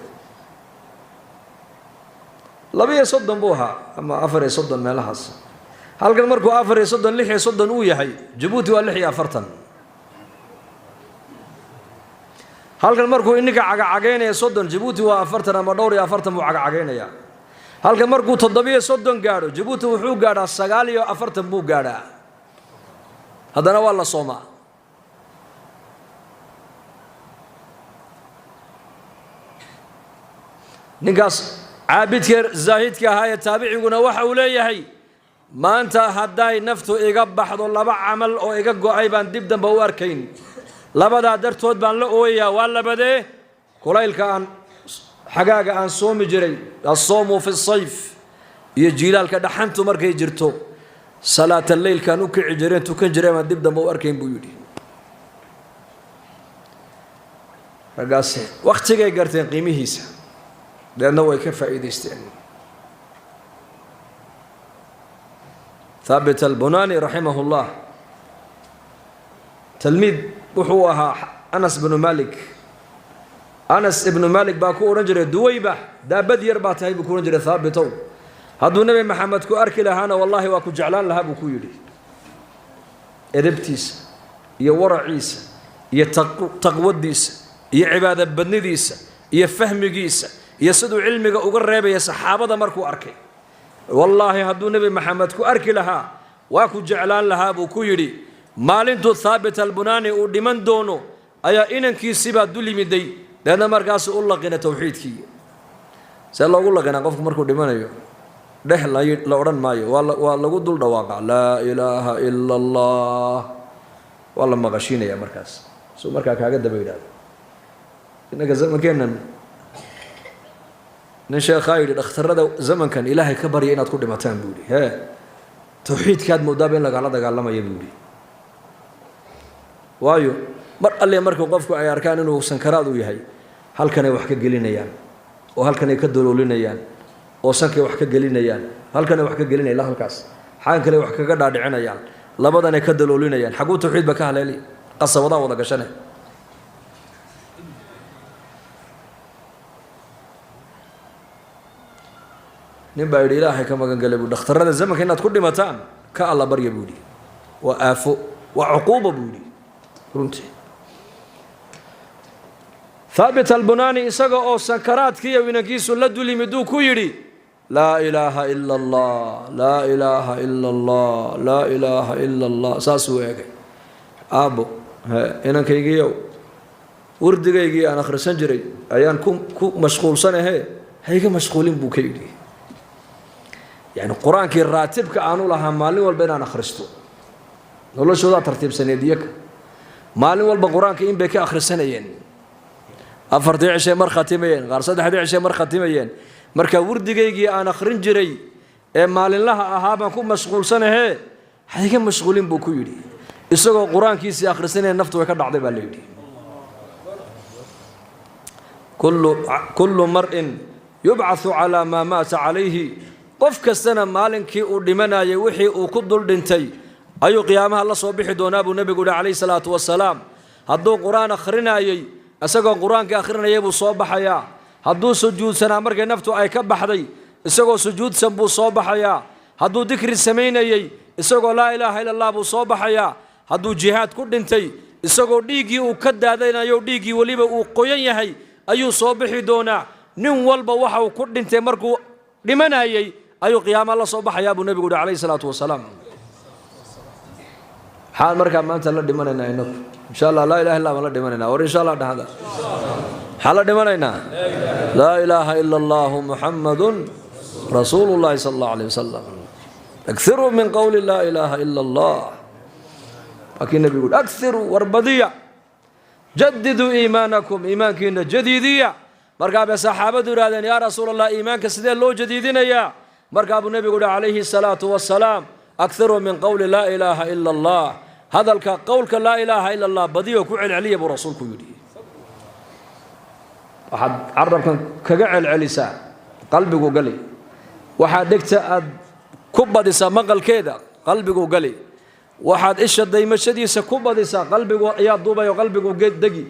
[SPEAKER 1] 32 buu ahaa ama 34 meelahaas halkan markuu 34 36 uu yahay Djibouti waa 46 halkan markuu inniga cagacageenaya 30 Djibouti waa 40 ama dhowr iyo 40 buu cagacageenaya halkan markuu 37 gaadho Djibouti wuxuu gaadhaa 49 buu gaadhaa haddana waa la soomaa ninkaas caabidka zaahidka ahaa ee taabiciguna waxa uu leeyahay maanta hadday naftu iga baxdo laba camal oo iga go'ay baan dib dambe u arkayn labadaa dartood baan la ooyayaa waa labadee kulaylka aan xagaaga aan soomi jiray asoomu fi sayf iyo jiilaalka dhaxantu markay jirto salaata leylkaan u kici jireen tukan jireen baan dib dambe u arkayn buu yidhi ragaas waqtigay garteen qiimihiisa deedna way ka faa'iidaysteen ثابت البناني رحمه الله تلميذ وحوها أنس بن مالك أنس بن مالك باكو رجل دويبة دا بدير باتهاي بكو رجل ثابتو هذا النبي محمد كو أركي لهانا والله واكو جعلان لها بكو يلي إربتيس يا ورعيس يا تقوديس يا عبادة بنديس يا فهميس يا سدو علمك وقرب يا صحابة مركو أركي والله هذا النبي محمد كو أركي لها واكو جعلان لها بكو يلي maalintu ثابت البناني ودمن دونو ayaa inankiisi baa dul yimiday leena markaas u laqina tawxiidkii see loogu laqina qofku markuu dhimanayo dhex la oran maayo waa lagu dul dhawaaqa laa ilaaha illa allah wala maqashinaya markaas soo markaa kaaga daba yiraahdo inaga zamankeenan nin sheekhaayid dhakhtarada zamankan ilaahay ka bariya inaad ku dhimataan buuli tawxiidkaad moodaa in laga la dagaalamayo buuli waayo mar alle markuu qofku ay arkaan inuu sankaraad u yahay halkan ay wax ka gelinayaan oo halkan ay ka doloolinayaan oo sankay wax ka gelinayaan halkan ay wax ka gelinayaan halkaas xaan kale wax kaga dhaadhicinayaan labadan ay ka doloolinayaan xagu tawxiid ba ka haleeli qasabada wada gashanay نبا يدي إلهي كما قال أبو دختر هذا الزمن كنا تكون متان كالله بري بودي وآفو وعقوبة بودي رنتي ثابت البناني إسقى أو سكرات كي وينكيس لدو لمدو كويري لا إله إلا الله لا إله إلا الله لا إله إلا الله ساسويك أبو هنا كيجيو ورد كيجي أنا خرسان جري أيان كم مشغول سنة هيك مشغولين بوكيدي يعني القرآن كي راتب كأنو لها مالي والبين أنا خرستو والله شو ذا ترتيب سنة ديك مالي والبقرآن كي إن بك آخر سنين أفرد عشاء مر ختمين غرصد حد عشاء مر ختمين مركا ورد جيجي أنا خرين جري مال الله أهابا كم مشغول سنة هيك مشغولين بوكيدي يسوق القرآن كيسي آخر سنة نفط ويكرر عضي بالليدي كل مرء يبعث على ما مات عليه قف كستنا مالكي ودمنا يوحي وكدل دنتي أيو قيامها الله صبيح دوناب النبي قول عليه الصلاة والسلام هدو قرآن أخرنا يي أسقى قرآن كأخرنا يبو صباح يا هدو سجود سنة مرق نفتو أي كبح دي أسقى سجود سنبو صباح يا هدو ذكر السمين يي أسقى لا إله إلا الله بو صباح يا هدو جهاد كل دنتي أسقى ديجي وكد هذين يو ديجي وليبا وقيان يهي أيو صبيح دونا نم والبا وحا وكل دنتي مرقو لمنا يي أيو قيام الله صباح يا أبو النبي قول عليه الصلاة والسلام حال مركب ما أنت لا دمنا إنك إن شاء الله لا إله إلا الله دمنا وإن شاء الله هذا حال دمنا لا إله إلا الله محمد رسول الله صلى الله عليه وسلم أكثروا من قول لا إله إلا الله لكن النبي يقول أكثروا واربضية جددوا إيمانكم إيمانك جديدية مركب الصحابة يقولون يا رسول الله إيمانك سيدي لو جديدين يا مركب النبي يقول عليه الصلاة والسلام أكثروا من قول لا إله إلا الله هذا قولك لا إله إلا الله بديه وكعل علي أبو رسولك يدي واحد عرب كجعل علي ساعة قلبك وقلي واحد دكت كبة دسا مقل كذا قلبك وقلي واحد إيش الدايم الشديد كبة دسا قلبك يا دوبا وقلبك وقد دقي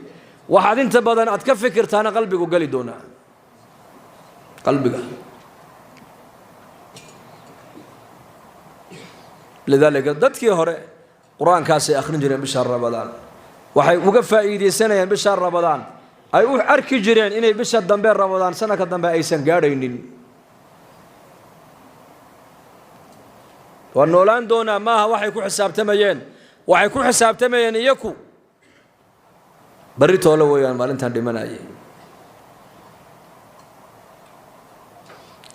[SPEAKER 1] واحد أنت بدن أتكفكر تانا قلبك وقلي دونا قلبك لذلك dadkii hore quraankaasi akhrin jireen bisha Ramadaan waxay uga faa'iideysanayeen bisha Ramadaan ay u arki jireen inay bisha dambe Ramadaan sanadka dambe aysan gaadhaynin wa noolaan doona maaha waxay ku xisaabtamayeen iyaku bari toolo weeyaan maalintan dhimanayay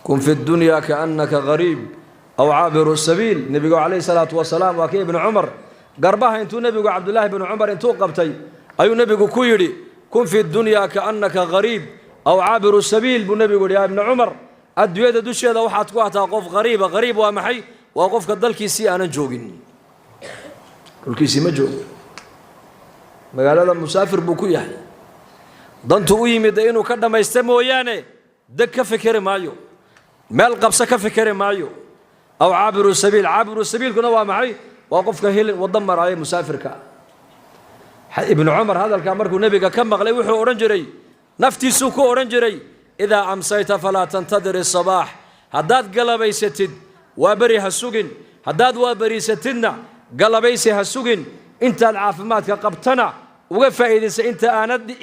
[SPEAKER 1] kun fi dunya ka'annaka gharib أو عابر السبيل نبي عليه الصلاة والسلام وكي ابن عمر قربها انتو نبي عبد الله بن عمر انتو قبتي أي نبي كويري كن في الدنيا كأنك غريب أو عابر السبيل بنبي يا ابن عمر الدوية دوشي هذا واحد كواتا قف غريب ومحي وقف كدل كيسي أنا جوجين الكيسي مجو مقال هذا مسافر بكو يعني ضنتو يمدينو كدا ما يستمو يعني دك فكر مايو مال قبسة كفكر مايو أو عابر السبيل كنا ومعي وقف كهيل وضمر عليه مسافرك ابن عمر هذا الكامر النبي كم مغلي وحو أورنجري نفتي سوكو أورنجري إذا أمسيت فلا تنتظر الصباح هداد قلبي ستد وابري هالسوقن هداد وابري ستدنا قلبي هالسوقن انت العافمات كقبتنا وقفا إذا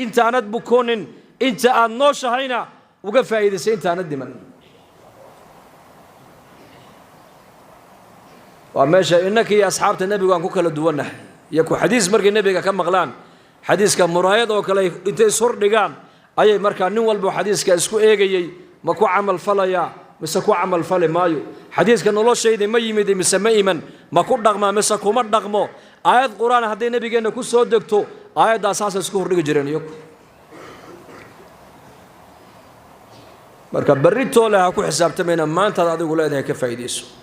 [SPEAKER 1] انت أند بكون انت أنوش هينا وقفا إذا انت أند من وماشى إنك يا أصحاب النبي وأنكو كلا دوّنه يكو حديث مرق النبي كم مغلان حديث كم مرايض وكلا أنت صور دجان أي مركان نول بحديث كأسكو إيجي ماكو عمل فلايا مسكو عمل فلا مايو حديث كان الله شيء ما يمدي مسمى من ماكو دغما مسكو ما دغمو آيات قرآن هذا النبي جانا كو صدقتو آيات أساس اسكو هرج جرين يكو مركب بريتو له أكو حساب تمين ما أنت هذا يقول هذا كفايديسو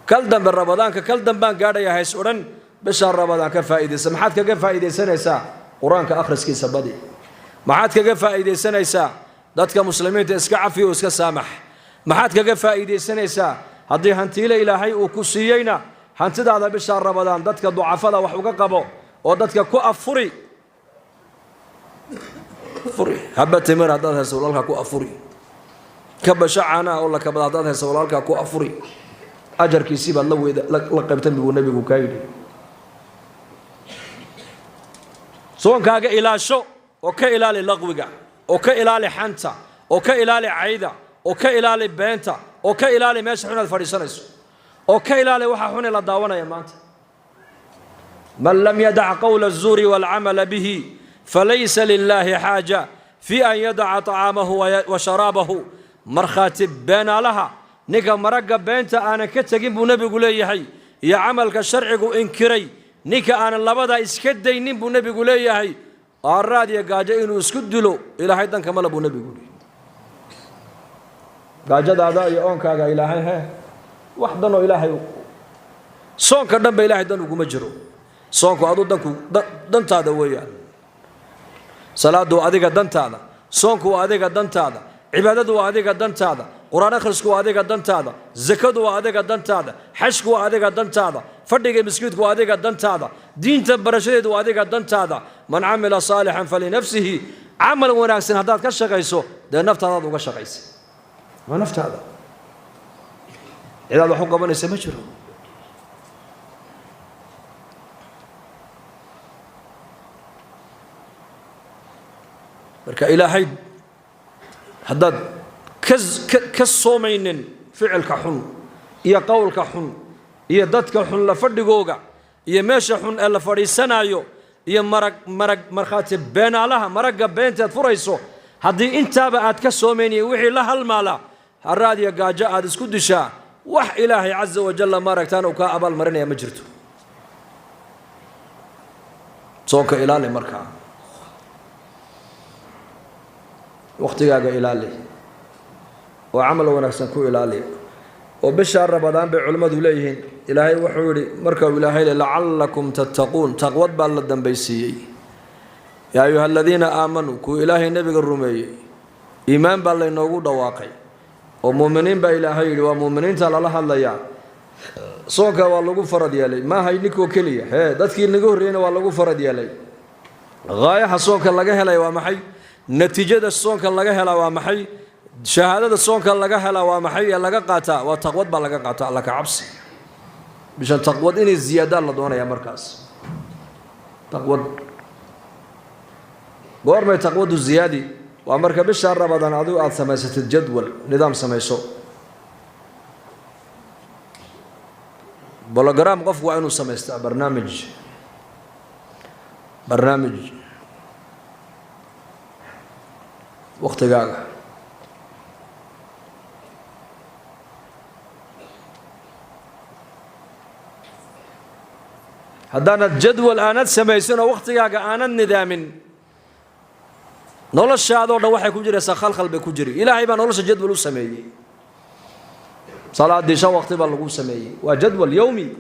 [SPEAKER 1] كلدم بالرمضان كلدم بان قاعد يهيس ورن بشهر رمضان كفائدة سمحات كفائدة سنة ساعة قرآن كأخرس كيس بدي معات كفائدة سنة ساعة ذاتك مسلمين تسكع عفي وسك سامح معات كفائدة سنة ساعة هذه هنتيلة إلى هاي وكسيينا هنتدع هذا بشهر رمضان ذاتك ضعفاء وحوق قبو وذاتك كو أفري فري هبة تمر هذا رسول الله كو أفري كبشعنا أو لك بضعات هذا سوالك أكو أفري أجر كيسيب الله لقبتن بالنبي كايدي سواء كاجا إلى شو وكإلى للغوجا وكإلى لحنتا وكإلى لعيدا وكإلى لبنتا وكإلى لمسحون الفريسانس وكإلى لوححون للداونا يا مات من لم يدع قول الزور والعمل به فليس لله حاجة في أن يدع طعامه وشرابه مرخاتب بين لها نيكا مرقب بينتا أنا كتجيب نبي قولي هي يا عمل كشرعك إنكري نيكا أنا لبدا إسكدي نبي نبي قولي هي أراد يا جاجا إنه إسكدلو إلى حيث كمل أبو نبي قولي جاجا هذا يوم كاجا إلهي هي وحدنا إلهي صون كردم بإلهي دنو مجرو صون كأدو دنتا هذا ويا صلاة دو أديك دنتا هذا صون كو أديك دنتا هذا عبادة دو أديك دنتا هذا قرآن خرس كو أديك دنتا هذا زكاة دو أديك دنتا هذا حج كو أديك دنتا هذا فردق مسكيت كو أديك دنتا هذا دين تبرشيد دو أديك دنتا هذا من عمل صالحا فلنفسه عمل وناكسن هذا كشقيسو ده نفط هذا وكشقيس ما نفط هذا إذا لو حق بني سمجرو بركة إلهي هداد كالصومين فعل كحن يا قول كحن يا دت كحن لفردقوغا يا ماشي حن ألا فريسانايو يا مرخات بين علىها مرق بين تفريسو هدي انت بعد كالصومين وحي لها المالا الرادي قاجا هذا سكدشا وح إلهي عز وجل ماركتان وكأبا المرن يا مجرتو صوك إلهي مركا وقتها إلهي وعمل ونفسا كو إلهي وبشار رمضان بعلماء ذليهن إلهي وحوري مركب إلهي لعلكم تتقون تقوض باللدن بيسي يا أيها الذين آمنوا كو إلهي النبي الرمي إيمان بالله نوغو دواقي ومؤمنين بإلهي ومؤمنين تعالى الله الليا صوكا واللغو فرد يالي ما هاي نيكو كلية هي دادكي نيكو رينا واللغو فرد يالي غاية صوكا لغا هلاي ومحي نتيجة الصوكا لغا هلا ومحي شهادة الصوكا لغا هلا ومحي لغا قاتا وتقوض باللغا قاتا لك عبسي بشان تقوض إني الزيادة اللي دونا يا مركز تقوض قورما تقوض الزيادة وأمرك بشهر رمضان عدو عاد سميسة الجدول نظام سميسو بولوجرام قف وعينو سميسة برنامج وقت قاعد هدانا الجدول آنات سميسونا وقت قاعد آنا النظام نولش هذا وحي كوجري سخال خلبي كوجري إلهي بان نولش جدول سميه صلاة دي شو وقت بالغو سميه وجدول يومي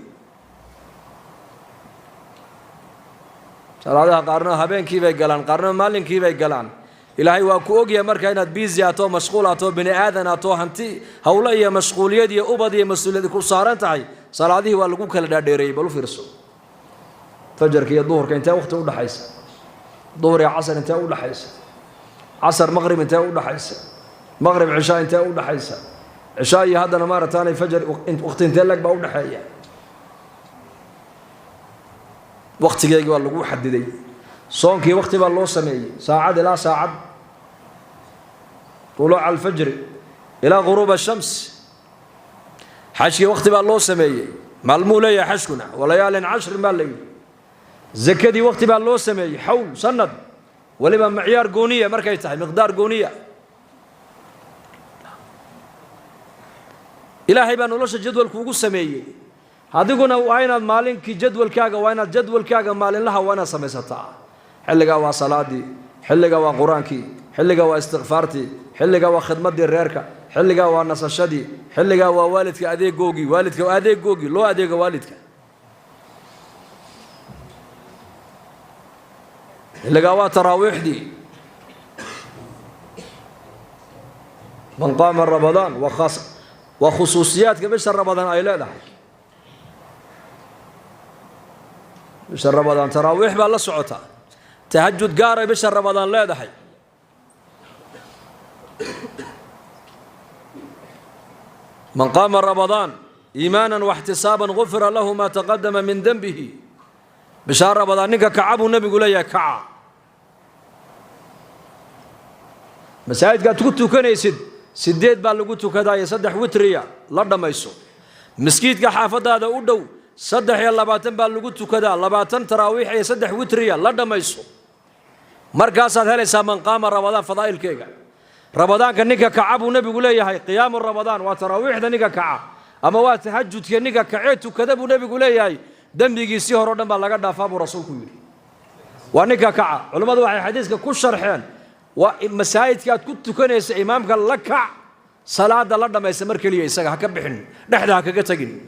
[SPEAKER 1] صلاة قارنا هبين كيف يقلان قارنا مالين كيف يقلان إلهي وكوجي مركا إناد بيزياتو مشغولاتو بني آذناتو هنتي هؤلاء مشغولية دي أبدي مسؤولية كل صارن تعي صلاة دي والغو كلا ديري بلو فرسو فجر كي الظهر كان انت وقت ولا حيس ظهر يا عصر انت ولا حيس عصر مغرب انت ولا حيس مغرب عشاء انت ولا حيس عشاء هذا مرة ثانية فجر وقت انت لك بقول حيا وقت جاي قال له حددي صونكي وقت بالله سمي ساعة لا ساعة طلوع الفجر إلى غروب الشمس حشي وقت بالله سمي مالمولية حشكنا وليال 10 مالي زكدي وقت بالله سمي حول سند ولما معيار قونية مركيتها مقدار قونية إلهي بان ولوش جدول كوكو سمي هذا قلنا وين مالين كي جدول كاغا وين الجدول كاغا مالين لها وانا سميستا حلقا وصلاتي حلقا وقرانكي حلقا واستغفارتي حلقا وخدمتي الريركا حلقا ونصشدي حلقا ووالدك اديك جوجي والدك اديك جوجي لو اديك والدك حلقا وتراويح دي من قام رمضان وخصوصيات بشهر رمضان اي لا بشهر رمضان تراويح بالله سعوتها تهجد قاري بشهر رمضان لا دحي من قام رمضان إيمانا واحتسابا غفر له ما تقدم من ذنبه بشهر رمضان نيكا كعب النبي يقول يا كعا مساجد قد كنت كنيسد سديد بالغوتو كذا يصدح وتريا لا دميسو مسجد كحافظ هذا ودو صدح يا لباتن بالغوتو كذا لباتن تراويح يصدح وتريا لا دميسو مركز هذا من قام رمضان فضائل كيغا رمضان كنيكا كعب النبي يقول يا قيام رمضان وتراويح ذنيكا كعا أما وتهجد كنيكا كعيت كذب النبي يقول يا دمبيغي سيهرو دم لا دافا رسولك يري ونيكا كعا علماء waxay xadiiska ku sharxeen ومساجد كنت كنيس إمامك لكع صلاة الله دم يسمر كليه يسقى هكبحن نحن هكذا تجين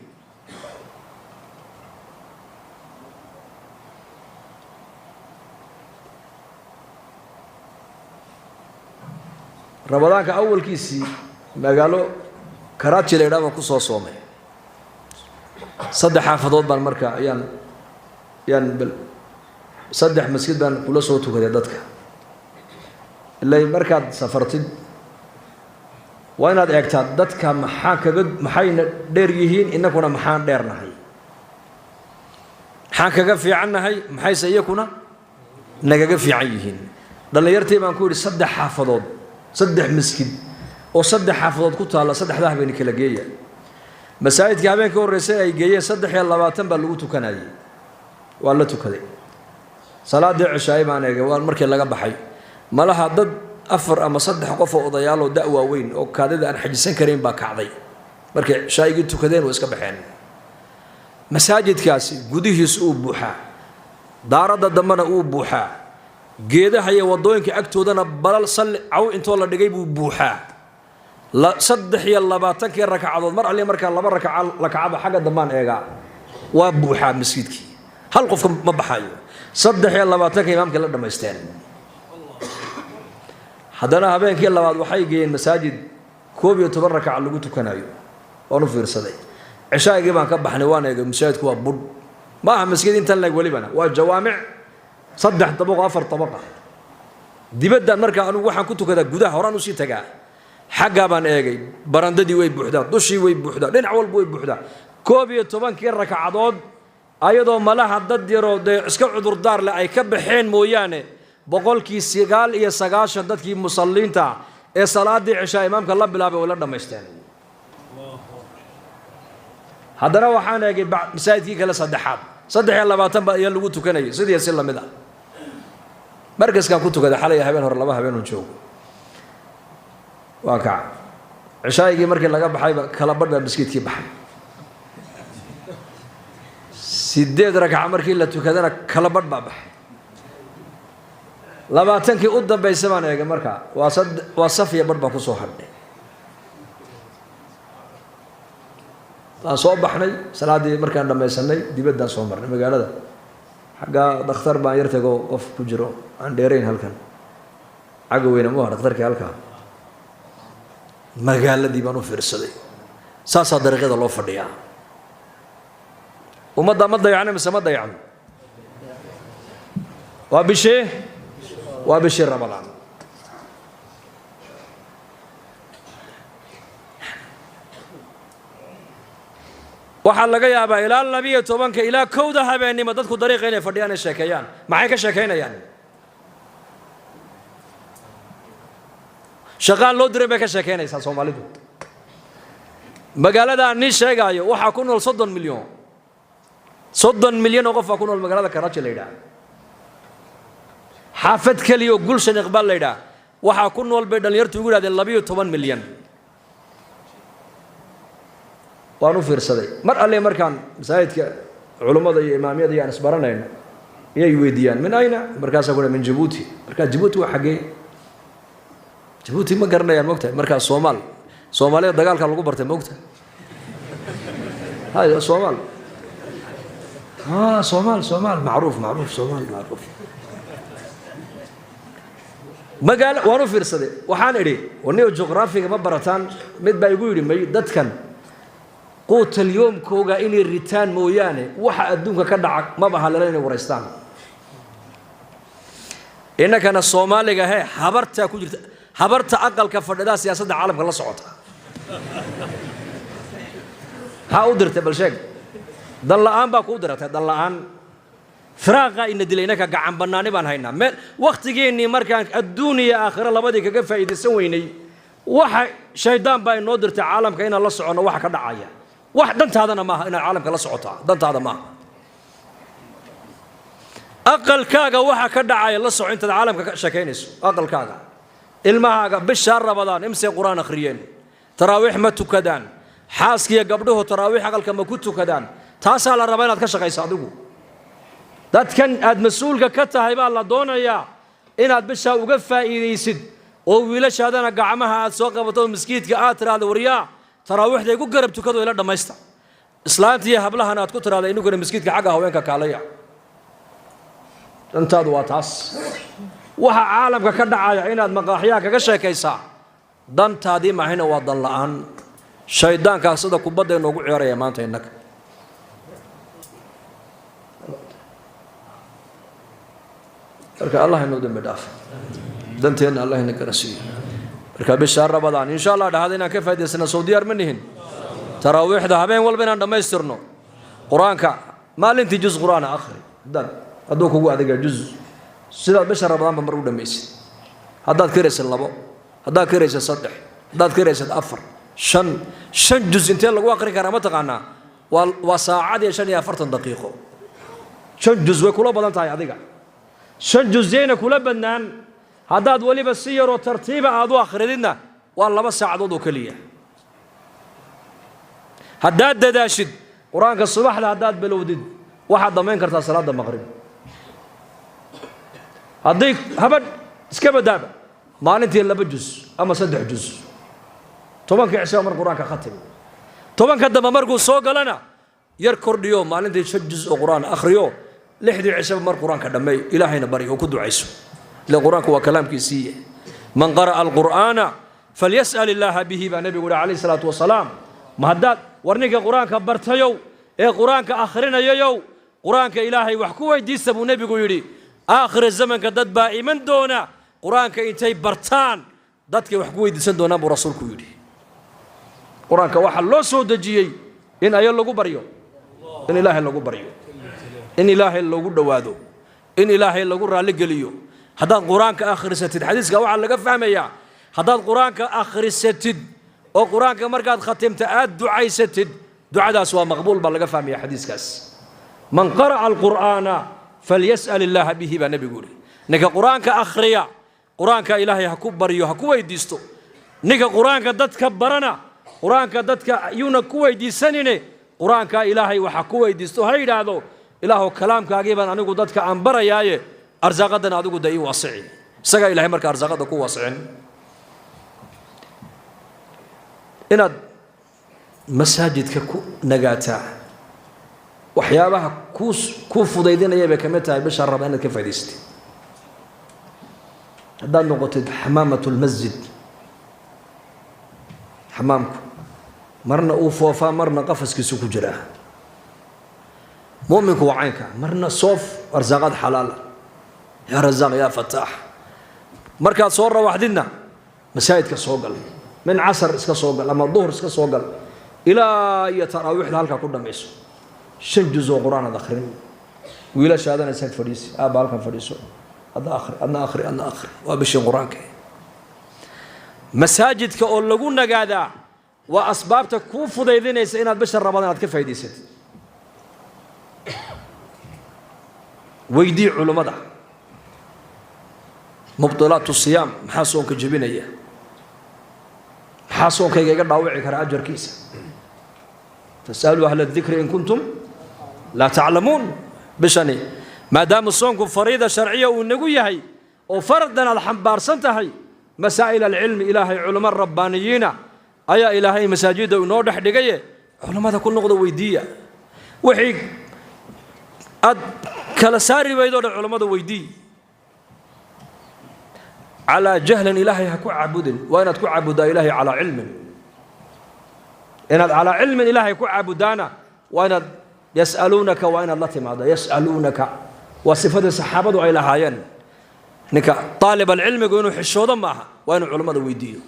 [SPEAKER 1] رمضان كأول كيسي ما قالوا كراتشي اللي رامو كوسو صومي صدح حافظات بالمركع بل صدح مسجد بان كل صوته كذا دتك اللي مركز سفرتد وين هذا أكتر دتك محاك جد محين ديريهين إنكونا محان ديرنا هاي حاك جد في عنا هاي محي سيكونا نجا في عيهين ده اللي يرتي ما نقول صدح حافظات صدح مسجد وصدح حافظات كتها على صدح ذهب بينك لجية مساجد كابين كور رسائل جية صدح يلا باتن بلوتو كناي ولا تكذي صلاة العشاء ما نجا مركز لقى بحي ما لها ضد أفر أما صدح قفوا وضياله دأوا وين أو كذا أن حجسين كريم باكعضي مركز شاي قلت كذين واسكب حين مساجد كاسي جوديه سوء بوحة دارد الدمنا أوب بوحة جيده هي وضوينك أكتو دنا بلال صل أو أنت والله دقيبو بوحة لا صدح يلا باتك الركعة المرة اللي مركز الله بركة لكعبة حاجة دمان إيجا وبوحة مسجدك هل قفكم ما بحاجة صدح يلا باتك إمامك لا دم يستاهل حدنا هبين كي الله وحي جين مساجد كوبي وتبرك على لقوتو كنايو ونفير صدي عشاء جيبان كبح نوانا مساجد كوا بود ما هم مسجد انت اللي يقولي بنا والجوامع صدح طبقة أفر طبقة دي بدأ مركز أنا وحنا كنت كذا جودة هران وشي تجا حاجة بان إيجي برنددي ويب بحدا دوشي ويب بحدا لين عول ويب بحدا كوبي وتبان كي ركع عضاد أيضا ملاها ضد يرو ده اسكو عذر دار لا أي كبحين مويانه boqolkii sagaal iyo sagaashan dadkii musalliinta ee salaadii cisha imaamka la bilaabay wala dhameysteen hadana waxaan eegay masaajidkii kala saddexaad 23 ba ayaa lagu tukanayay sidii si lamid ah markaaskan ku tukada xalay habeen hore laba habeen oo joogo waa ka cishaayigii markii laga baxay kala badha biskidkii baxay 8 rakac markii la tukadana kala badh baa baxay labaatankii u dambeysay baan eegay markaa waa safiya badh baan ku soo hadhay aan soo baxnay salaadii markaan dhameysanay dibaddaan soo marnay magaalada xagga dhakhtar baan yar tago qof ku jiro aan dheerayn halkan xagga weyne ma aha dhakhtarkii halkaa magaaladii baan u fiirsaday saasaa dariiqyada loo fadhiyaa ummadda ma dayacna mise ma dayacno waa bishee وبشر رمضان waxaa laga yaabaa ilaa 12 ilaa kowda habeenimo dadku dariiqa inay fadhiyaan sheekayaan maxay ka sheekaynayaan shaqaan loo diray bay ka sheekaynaysaa Soomaalidu magaalada aan sheegayo waxa ku nool 30 milyan oo qof ku nool magaalada Karachi leeyahay حافظ كليو قلشن إقبال ليدا وحا كن والبيدان يرتوغو هذا 12 مليون وانو فيرسدي مر علي مركان مسايد علماء الإمامية دي أنا سبرنا هنا يويديان من أين مركز أقول من جيبوتي مركز جيبوتي وحقي جيبوتي ما قرنا يا مقتة مركز صومالية دقال كان لقوا برت مقتة هاي صومال صومال معروف صومال معروف مقال وانو فيرسدي وحان إري ونيو جغرافيا ما برتان مد بايقولي ما يدتكن قوت اليوم كوغا إني الريتان موياني وحا أدونك كدعك ما بها للين وريستان إنك أنا الصومالي هاي حبرت أقل كفر دا سياسة العالم كلا صعوتها
[SPEAKER 2] ها أدرت بالشيء دل الآن بقى أدرت دل الآن فراغا إن دلينك قعم بناني بان هينا وقت جيني مركان الدنيا آخر الله بديك كيف يدسويني واحد شيطان باين نودرت عالم كأن الله سبحانه واحد كذا عيا واحد دنت هذا أنا ما إن العالم كلا سعوتها دنت هذا ما أقل كاجا واحد كذا عيا الله سبحانه أنت العالم كشكينيس أقل كاجا المها بالشهر رمضان امسك قرآن أخريين تراويح ما تكدان حاسكي قبله تراويح أقل كما كنت كدان تاسع على ربنا كشكاي صادقو dadkan aad mas'uulka ka tahay baa la doonayaa inaad bisha uga faa'iideysid oo wiilashaadana gacmaha aad soo qabato miskiidka aad tiraahdo wariyaa taraawixda igu garab tukado ila dhamaysta islaantiya hablahan aad ku tiraahdo inuu miskiidka xagga haweenka kaalaya dantaadu waa taas waxa caalamka ka dhacaya inaad maqaaxiya kaga sheekaysaa dantaadii maahina waa dan la'aan shaydaanka sida kubadda inoogu ciyaaraya maanta innaka marka Allah inuu dambi dhaaf danteena Allah inuu garasiyo marka bisha Ramadaan insha Allah dhaxad inaan ka faa'iideysano Saudi Armenihin taraawixda habeen walba inaan dhameystirno quraanka maalintii juz quraan akhri dan haduu kugu adiga juz sida bisha Ramadaan ba mar u dhameysid hadaad kiraysan labo hadaad kiraysan saddex hadaad kiraysan afar shan juz intee lagu akhri karaa ma taqaanaa waa saacad iyo 45 daqiiqo shan juz way kula badan tahay adiga shan juzayna kula badnaan haddaad waliba si yaroo tartiiba aad u akhrididna waa 2 saacadood oo kaliya haddaad dadaashid quraanka subaxda haddaad bilowdid waxaad dhammayn kartaa salaada maqrib haddii habad iska badaaba maalintii 2 juz ama 3 juz tobanka cisho mar quraanka khatim tobanka dambe markuu soo galana yar kordhiyo maalintii 5 juz oo quraan akhriyo لحدي عشب مر قرآن كدمي إلهنا بري وكدو عيسو القرآن هو كلام كيسية من قرأ القرآن فليسأل الله به بنبي قول عليه الصلاة والسلام مهداد ورنيك قرآن كبرت يو قرآن كآخرين يو قرآن كإلهي وحكوه يديس أبو نبي قولي آخر الزمن كدد بائي من دونا قرآن كإنتي برتان دادك وحكوه يديس دونا أبو رسول كولي قرآن كواحد لو سودجي إن أيال لغو بريو إن إلهي لغو بريو إن إلهي لغو دوادو إن إلهي لغو رالي قليو هداد قرآن كآخر ستد حديث قوعا لغا فهميا هداد قرآن كآخر ستد أو قرآن كمرقاد ختمت آد دعاي ستد دعا دا سوا مقبول بلغا فهميا حديث كاس من قرأ القرآن فليسأل الله به بنبي قولي نكا قرآن كآخريا قرآن كإلهي حكوب بريو حكوب يديستو نكا قرآن كدد كبرنا قرآن كدد كيونا كوي دي سنيني قرآن كإلهي وحكوب يديستو هيدا هذا إلهو كلام كاجيبان أنا قدرت كأنبرة ياي أرزاقنا أدو قد واسعين سجى إلهي مرك أرزاقنا كو واسعين إن مساجد ككو نجاتا وحيابها كوف ضيدين يبي كمتها بشر ربنا كيف يديستي هذا نقطة حمامة المسجد حمامكم مرنا أوفوفا مرنا قفص كسوق جراه مؤمنك وعينك مرنا صوف أرزاقات حلال يا رزاق يا فتاح مركز صورة وحدنا مساجد كسوقل من عصر كسوقل أما الظهر كسوقل إلى يتراويح لهالك كنا ميسو شن جزء قرآن داخلين ويلا شهادنا سيد فريسي أبالكم فريسو هذا آخر أنا آخر وابشي قرآنك مساجد كأول لقونا قاعدة وأسبابتك كوف ضيذين يسئنا بشر رمضان كيف يديست ويدي علماء مبطلات الصيام محاسون كجبينية محاسون كي يقدعوا كرا أجر كيس تسألوا أهل الذكر إن كنتم لا تعلمون بشني ما دام الصوم فريضة شرعية والنقوية هي وفرضنا الحنبار سنتهي مسائل العلم إلهي علماء الربانيين أيا إلهي مساجد ونور حدقية علماء كل نقطة ويدية وحي كلا ساري بيدور العلماء ويدي على جهل إلهي هكو عبود وأنا تكو عبود إلهي على علم إن على علم إلهي هكو عبودانا وأنا يسألونك وأنا الله ماذا يسألونك وصفة الصحابة إلى هايين نك طالب العلم يقولون حشودا معها وأنا علماء ويدي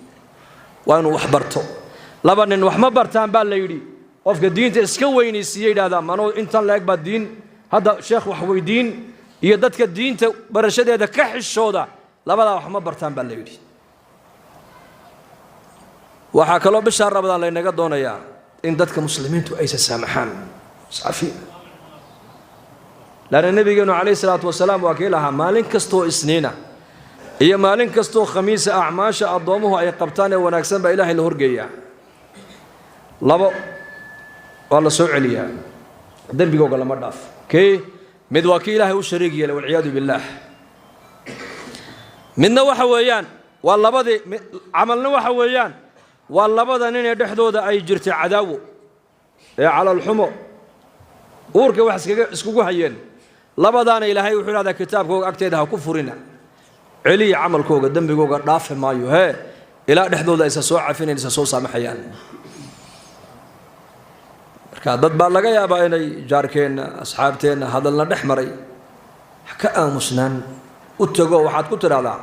[SPEAKER 2] وأنا وحبرته لبن وحما برتان بالليلي qofka diinta iska weynaysiiyay yidhaahdaa manoo intan la eg baa diin hadda sheekh wax weydiin iyo dadka diinta barashadeeda ka xishooda labadaa wax ma bartaan baa la yidhi waxaa kaloo bishaa rabadaan laynaga doonayaa in dadka muslimiintu aysa saamaxaan iscafiya laana nabigeenu calayhi salaatu wasalaam waa kii lahaa maalin kastoo isniina iyo maalin kastoo khamiisa acmaasha addoomuhu ay qabtaan ee wanaagsan baa ilaahay la horgeeyaa labo waa la soo celiyaa dembigooga lama dhaaf kii mid waa kii ilaahay u shariig yeelay walciyaadu billaah midna waxa weeyaan waa labadii camalna waxa weeyaan waa labada nin ee dhexdooda ay jirtay cadaawo ee calalxumo uurka wax iskugu hayeen labadaana ilaahay wuxuu yidhahdaa kitaabkooga agteeda ha ku furina celiya camalkooga dembigooga dhaafi maayo hee ilaa dhexdooda aysa soo cafinayn isa soo saamaxayaan marka dad baa laga yaabaa inay jaarkeenna asxaabteenna hadalna dhex maray ka aamusnaan u tago waxaad ku tidhahdaa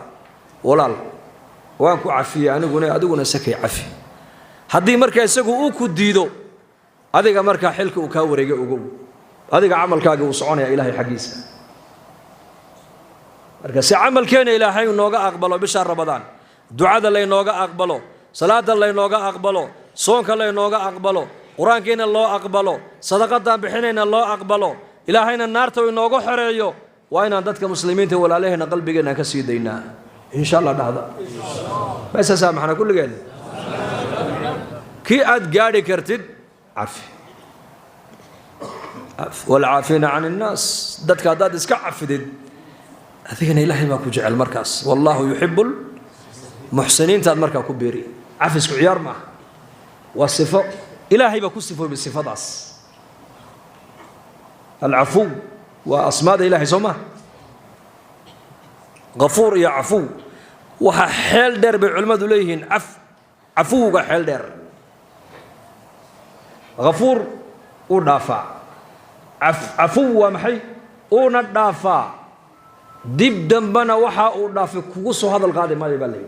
[SPEAKER 2] walaal waan ku cafiyey adiguna sakay cafi haddii marka isagu uu ku diido adiga markaa xilka uu kaa wareegay ogow adiga camalkaaga uu soconaya ilaahay xaggiisa marka si camalkeena ilaahay nooga aqbalo bisha ramadaan ducada laynooga aqbalo salaada laynooga aqbalo soonka laynooga aqbalo quraankeena loo aqbalo sadaqada bixinayna loo aqbalo ilaahayna naarta inooga xoreeyo waa inaan dadka muslimiinta walaalaheena qalbigeena ka sii daynaa insha Allah dhahda bas saamaxna kulligeen kii aad gaari kartid cafi والعافين عن الناس dadka hadaad iska cafidid adigana ilaahay baa ku jecel markaas wallahu yuhibbul muhsiniin taad markaa ku beeri cafisku ciyaar ma waa sifo ilaahay baa ku sifo bisifadaas العفو واسماء ilaahay soma غفور يا عفو waxa xeel dheer bay culimadu leeyihiin عفوga xeel dheer غفور u dhaafa عفو محي أونا دافا دب دمبنا وحا أو دافا كوسو هذا القادم ما يبالي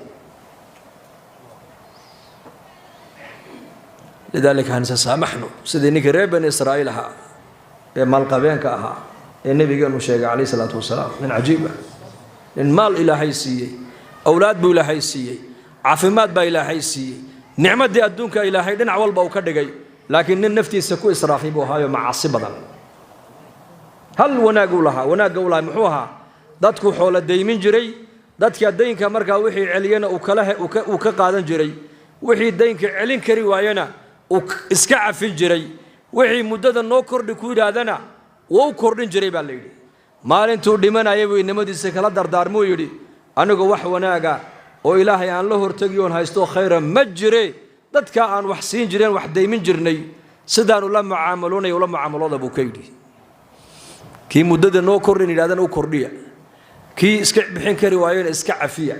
[SPEAKER 2] لذلك هنسا سامحنا سيدي نكري بني إسرائيل ها مالقبين كاها النبي قال مشيق عليه الصلاة والسلام من عجيبة من مال إلهي سيئي أولاد بو إلهي سيئي عافمات با إلهي سيئي نعمة دي أدونك إلهي دين عوال باو كدقي لكن النفتي سكو إسرافي بو هايو معاصي بدل هل وناقوا لها وناقوا لها محوها dadku xoolo deemin jiray dadka deynka marka wixii celiyana uu ka qaadan jiray wixii deynka celin kari waayana uu iska cafin jiray wixii muddada noo kordhi ku yiraadana wuu kordhin jiray baa la yiri maalintuu dhimanayay buu nimadiisa kala dardaarmo yiri anigu wax wanaaga oo ilaahay aan la hortagiyoon haysto khayra ma jire dadka aan wax siin jireen wax deemin jirnay sidaan ula mucaamaloonay ula mucaamalada buu ka yiri kii muddada noo kordhin yiraadana uu kordhiya kii iska bixin kari waayeen iska cafiya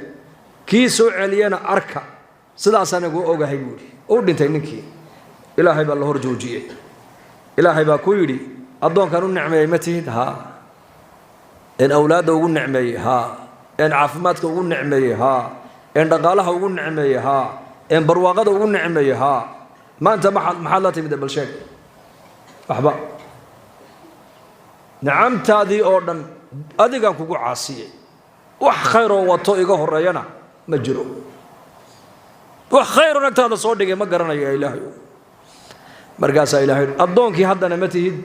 [SPEAKER 2] kii soo celiyana arka sidaas anagu ogahay buuri oo dhintay ninkii ilaahay baa la hor joojiyay ilaahay baa ku yiri adoonkan u nicmeeyay ma tihid ha in awlaada ugu nicmeeyay ha in caafimaadka ugu nicmeeyay ha in dhaqaalaha ugu nicmeeyay ha in barwaaqada ugu nicmeeyay ha maanta maxaad la timid balsheeg waxba نعمتادي أردن أديكان كوكو عاصية وخير وطو إيغا هريانا مجرو وخير نكتاد صودك ما قرنا يا إلهي مرقاسا إلهي أدون كي حدنا متهد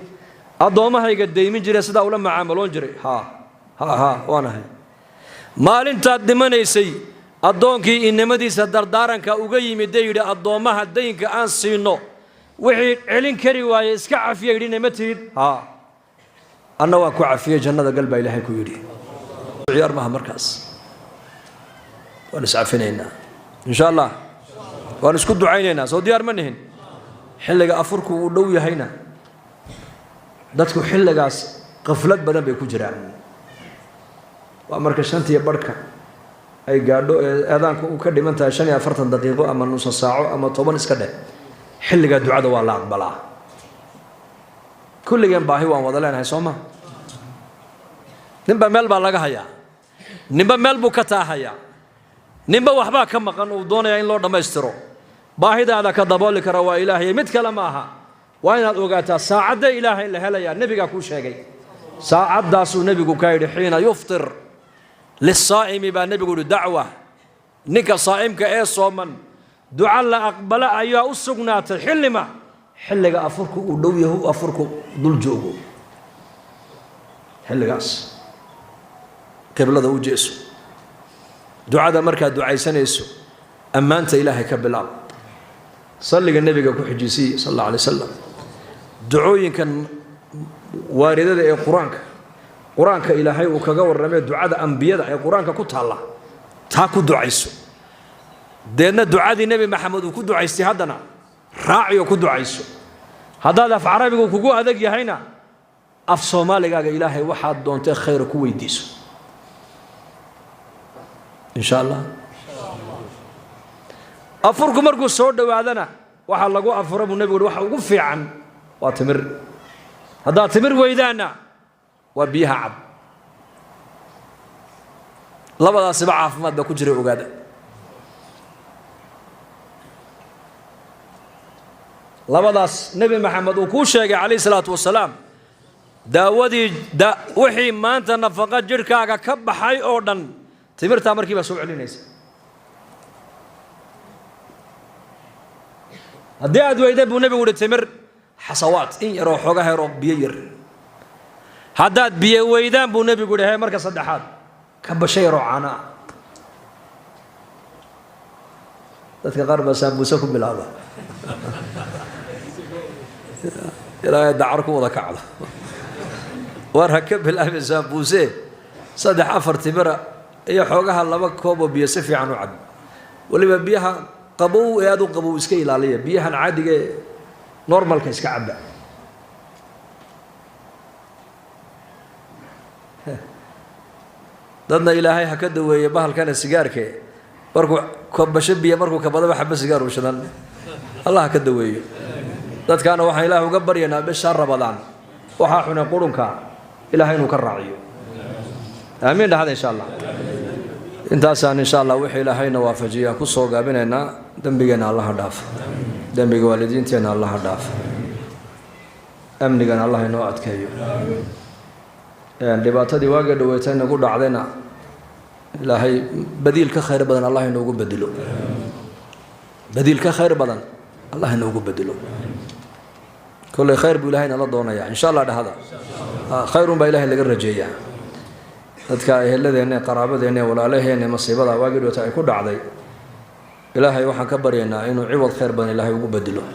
[SPEAKER 2] أدون ما هيقا دايمين جري سدا ولا معاملون جري ها وانا هاي مالين تاد دماني سي أدون كي إنما دي سدر داران كا أغيي مدير أدون ما هدين كأن سينو وحي علين كري واي اسكا عفية يرين متهد أنا وأكو عافية جنة قلب إلهي كويري عيار مها مركز ونسعفينينا إن شاء الله ونسكد عينينا سو ديار منهن حلقة أفركو ودوي هينا داتكو حلقة قفلت بدن بيكو جران وأمرك شانتي بركة أي قادو أذانكو وكدي من تاشاني أفرتن دقيقة أما نص ساعة أما طوبان اسكده حلقة دعاء والله أقبلها كل يوم باهي وان وضلين هاي سوما نبا ميل با لغا هيا نبا ميل بو كتا هيا نبا وحبا كما قان ودونيا ان لو دمهسترو باهيدا هذا كدبول كرا وا الهي مid kala maaha waa inaad ogaataa saacadda ilaahay la helayaa nebigaa kuu sheegay saacaddaasuu nebigu ka yidhi xiina yuftir lisaa'imi baa nebigu yidhi dacwa ninka saa'imka ee sooman duca la aqbala ayaa u sugnaatay xillima xilliga afurku uu dhow yahay afurku dul joogo xilligaas qiblada u jeeso ducada markaad ducaysanayso ammaanta ilaahay ka bilaab salliga nebiga ku xijisiiye sal alla alay wasalam ducooyinkan waaridada ee qur-aanka ilaahay uu kaga warramay ducada ambiyada ee qur-aanka ku taalla taa ku ducayso deedna ducadii nebi maxamed uu ku ducaystay haddana raaciyo ku ducayso haddaad af carabigu kugu adag yahayna af soomaaligaaga ilaahay waxaad doontay khayr ku weydiiso insha allah afurku markuu soo dhowaadana waxaa lagu afura buu nebigu waxa ugu fiican waa timir haddaad timir weydaanna waa biyaha cab labadaasiba caafimaad baa ku jira ogaada labadaas nebi maxamed uu kuu sheegay calayhi salaatu wasalaam daawadii wixii maanta nafaqa jidhkaaga ka baxay oo dhan timirtaa markii baa soo celinaysa haddii aad weyda buu nebigu yihi timir xasawaad in yaroo xooga heroo biyo yar haddaad biyo weydaan buu nebigu yihi he marka saddexaad ka basho yaroo caana ah dadka qaar baa saambuuse ku bilaaba ilaahay dacar ku wada kacdo war ha ka bilaabi saambuuse 3-4 timira iyo xoogaha 2 koob oo biyo si fiican u cad waliba biyaha qabow ee aad u qabow iska ilaaliya biyahan caadiga ee normalka iska cabba dadna ilaahay ha ka daweeyo bahalkana sigaarka markuu kabasho biyo markuu ka badaba xabba sigaar u shidan allah ha ka daweeyo dadkaana waxaan ilaahay uga baryaynaa bisha Ramadaan waxa xunay qurunka ilaahay inuu ka raaciyo aamiin dhahada insha Allah intaasaan insha Allah wixii ilaahayna waafajiya ku soo gaabinayna dambigeena Allah dhaaf dambiga waalidiinteena Allah dhaaf amnigan Allah inoo adkeeyo dhibaatadii waaga dhaweetay nagu dhacdayna ilaahay badiil ka khayr badan Allah inoogu bedelo badiil ka khayr badan Allah inoogu bedelo كل خير بإلهنا الله دونا إن شاء الله هذا خير بإله اللي قرر جيا أذكى الذين قرابة ذين ولا عليه إن مصيبة واجد وتأكل عضي إلهي وحن كبر ينا إنه عوض خير بن إلهي وبدله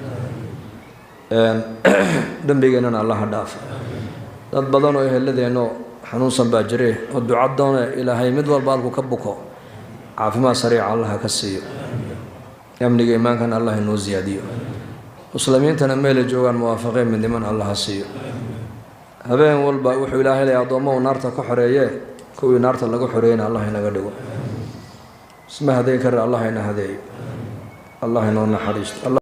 [SPEAKER 2] دم بيجنا الله دافع تبضانوا الذين حنوصا باجريه والدعاء دونا إلهي مدور بالك كبكو عافي ما سريع الله كسيه يمني إيمان كان الله إنه زياديه muslimiintana meel joogan muwaafaqeen midniman Allah siiyo habeen walba wuxuu ilaahay leeyahay adoomo naarta ka xoreeyay kuwii naarta lagu xoreeyay Allah inaga dhigo isma haday kar Allah ina haday Allah inoo naxariisto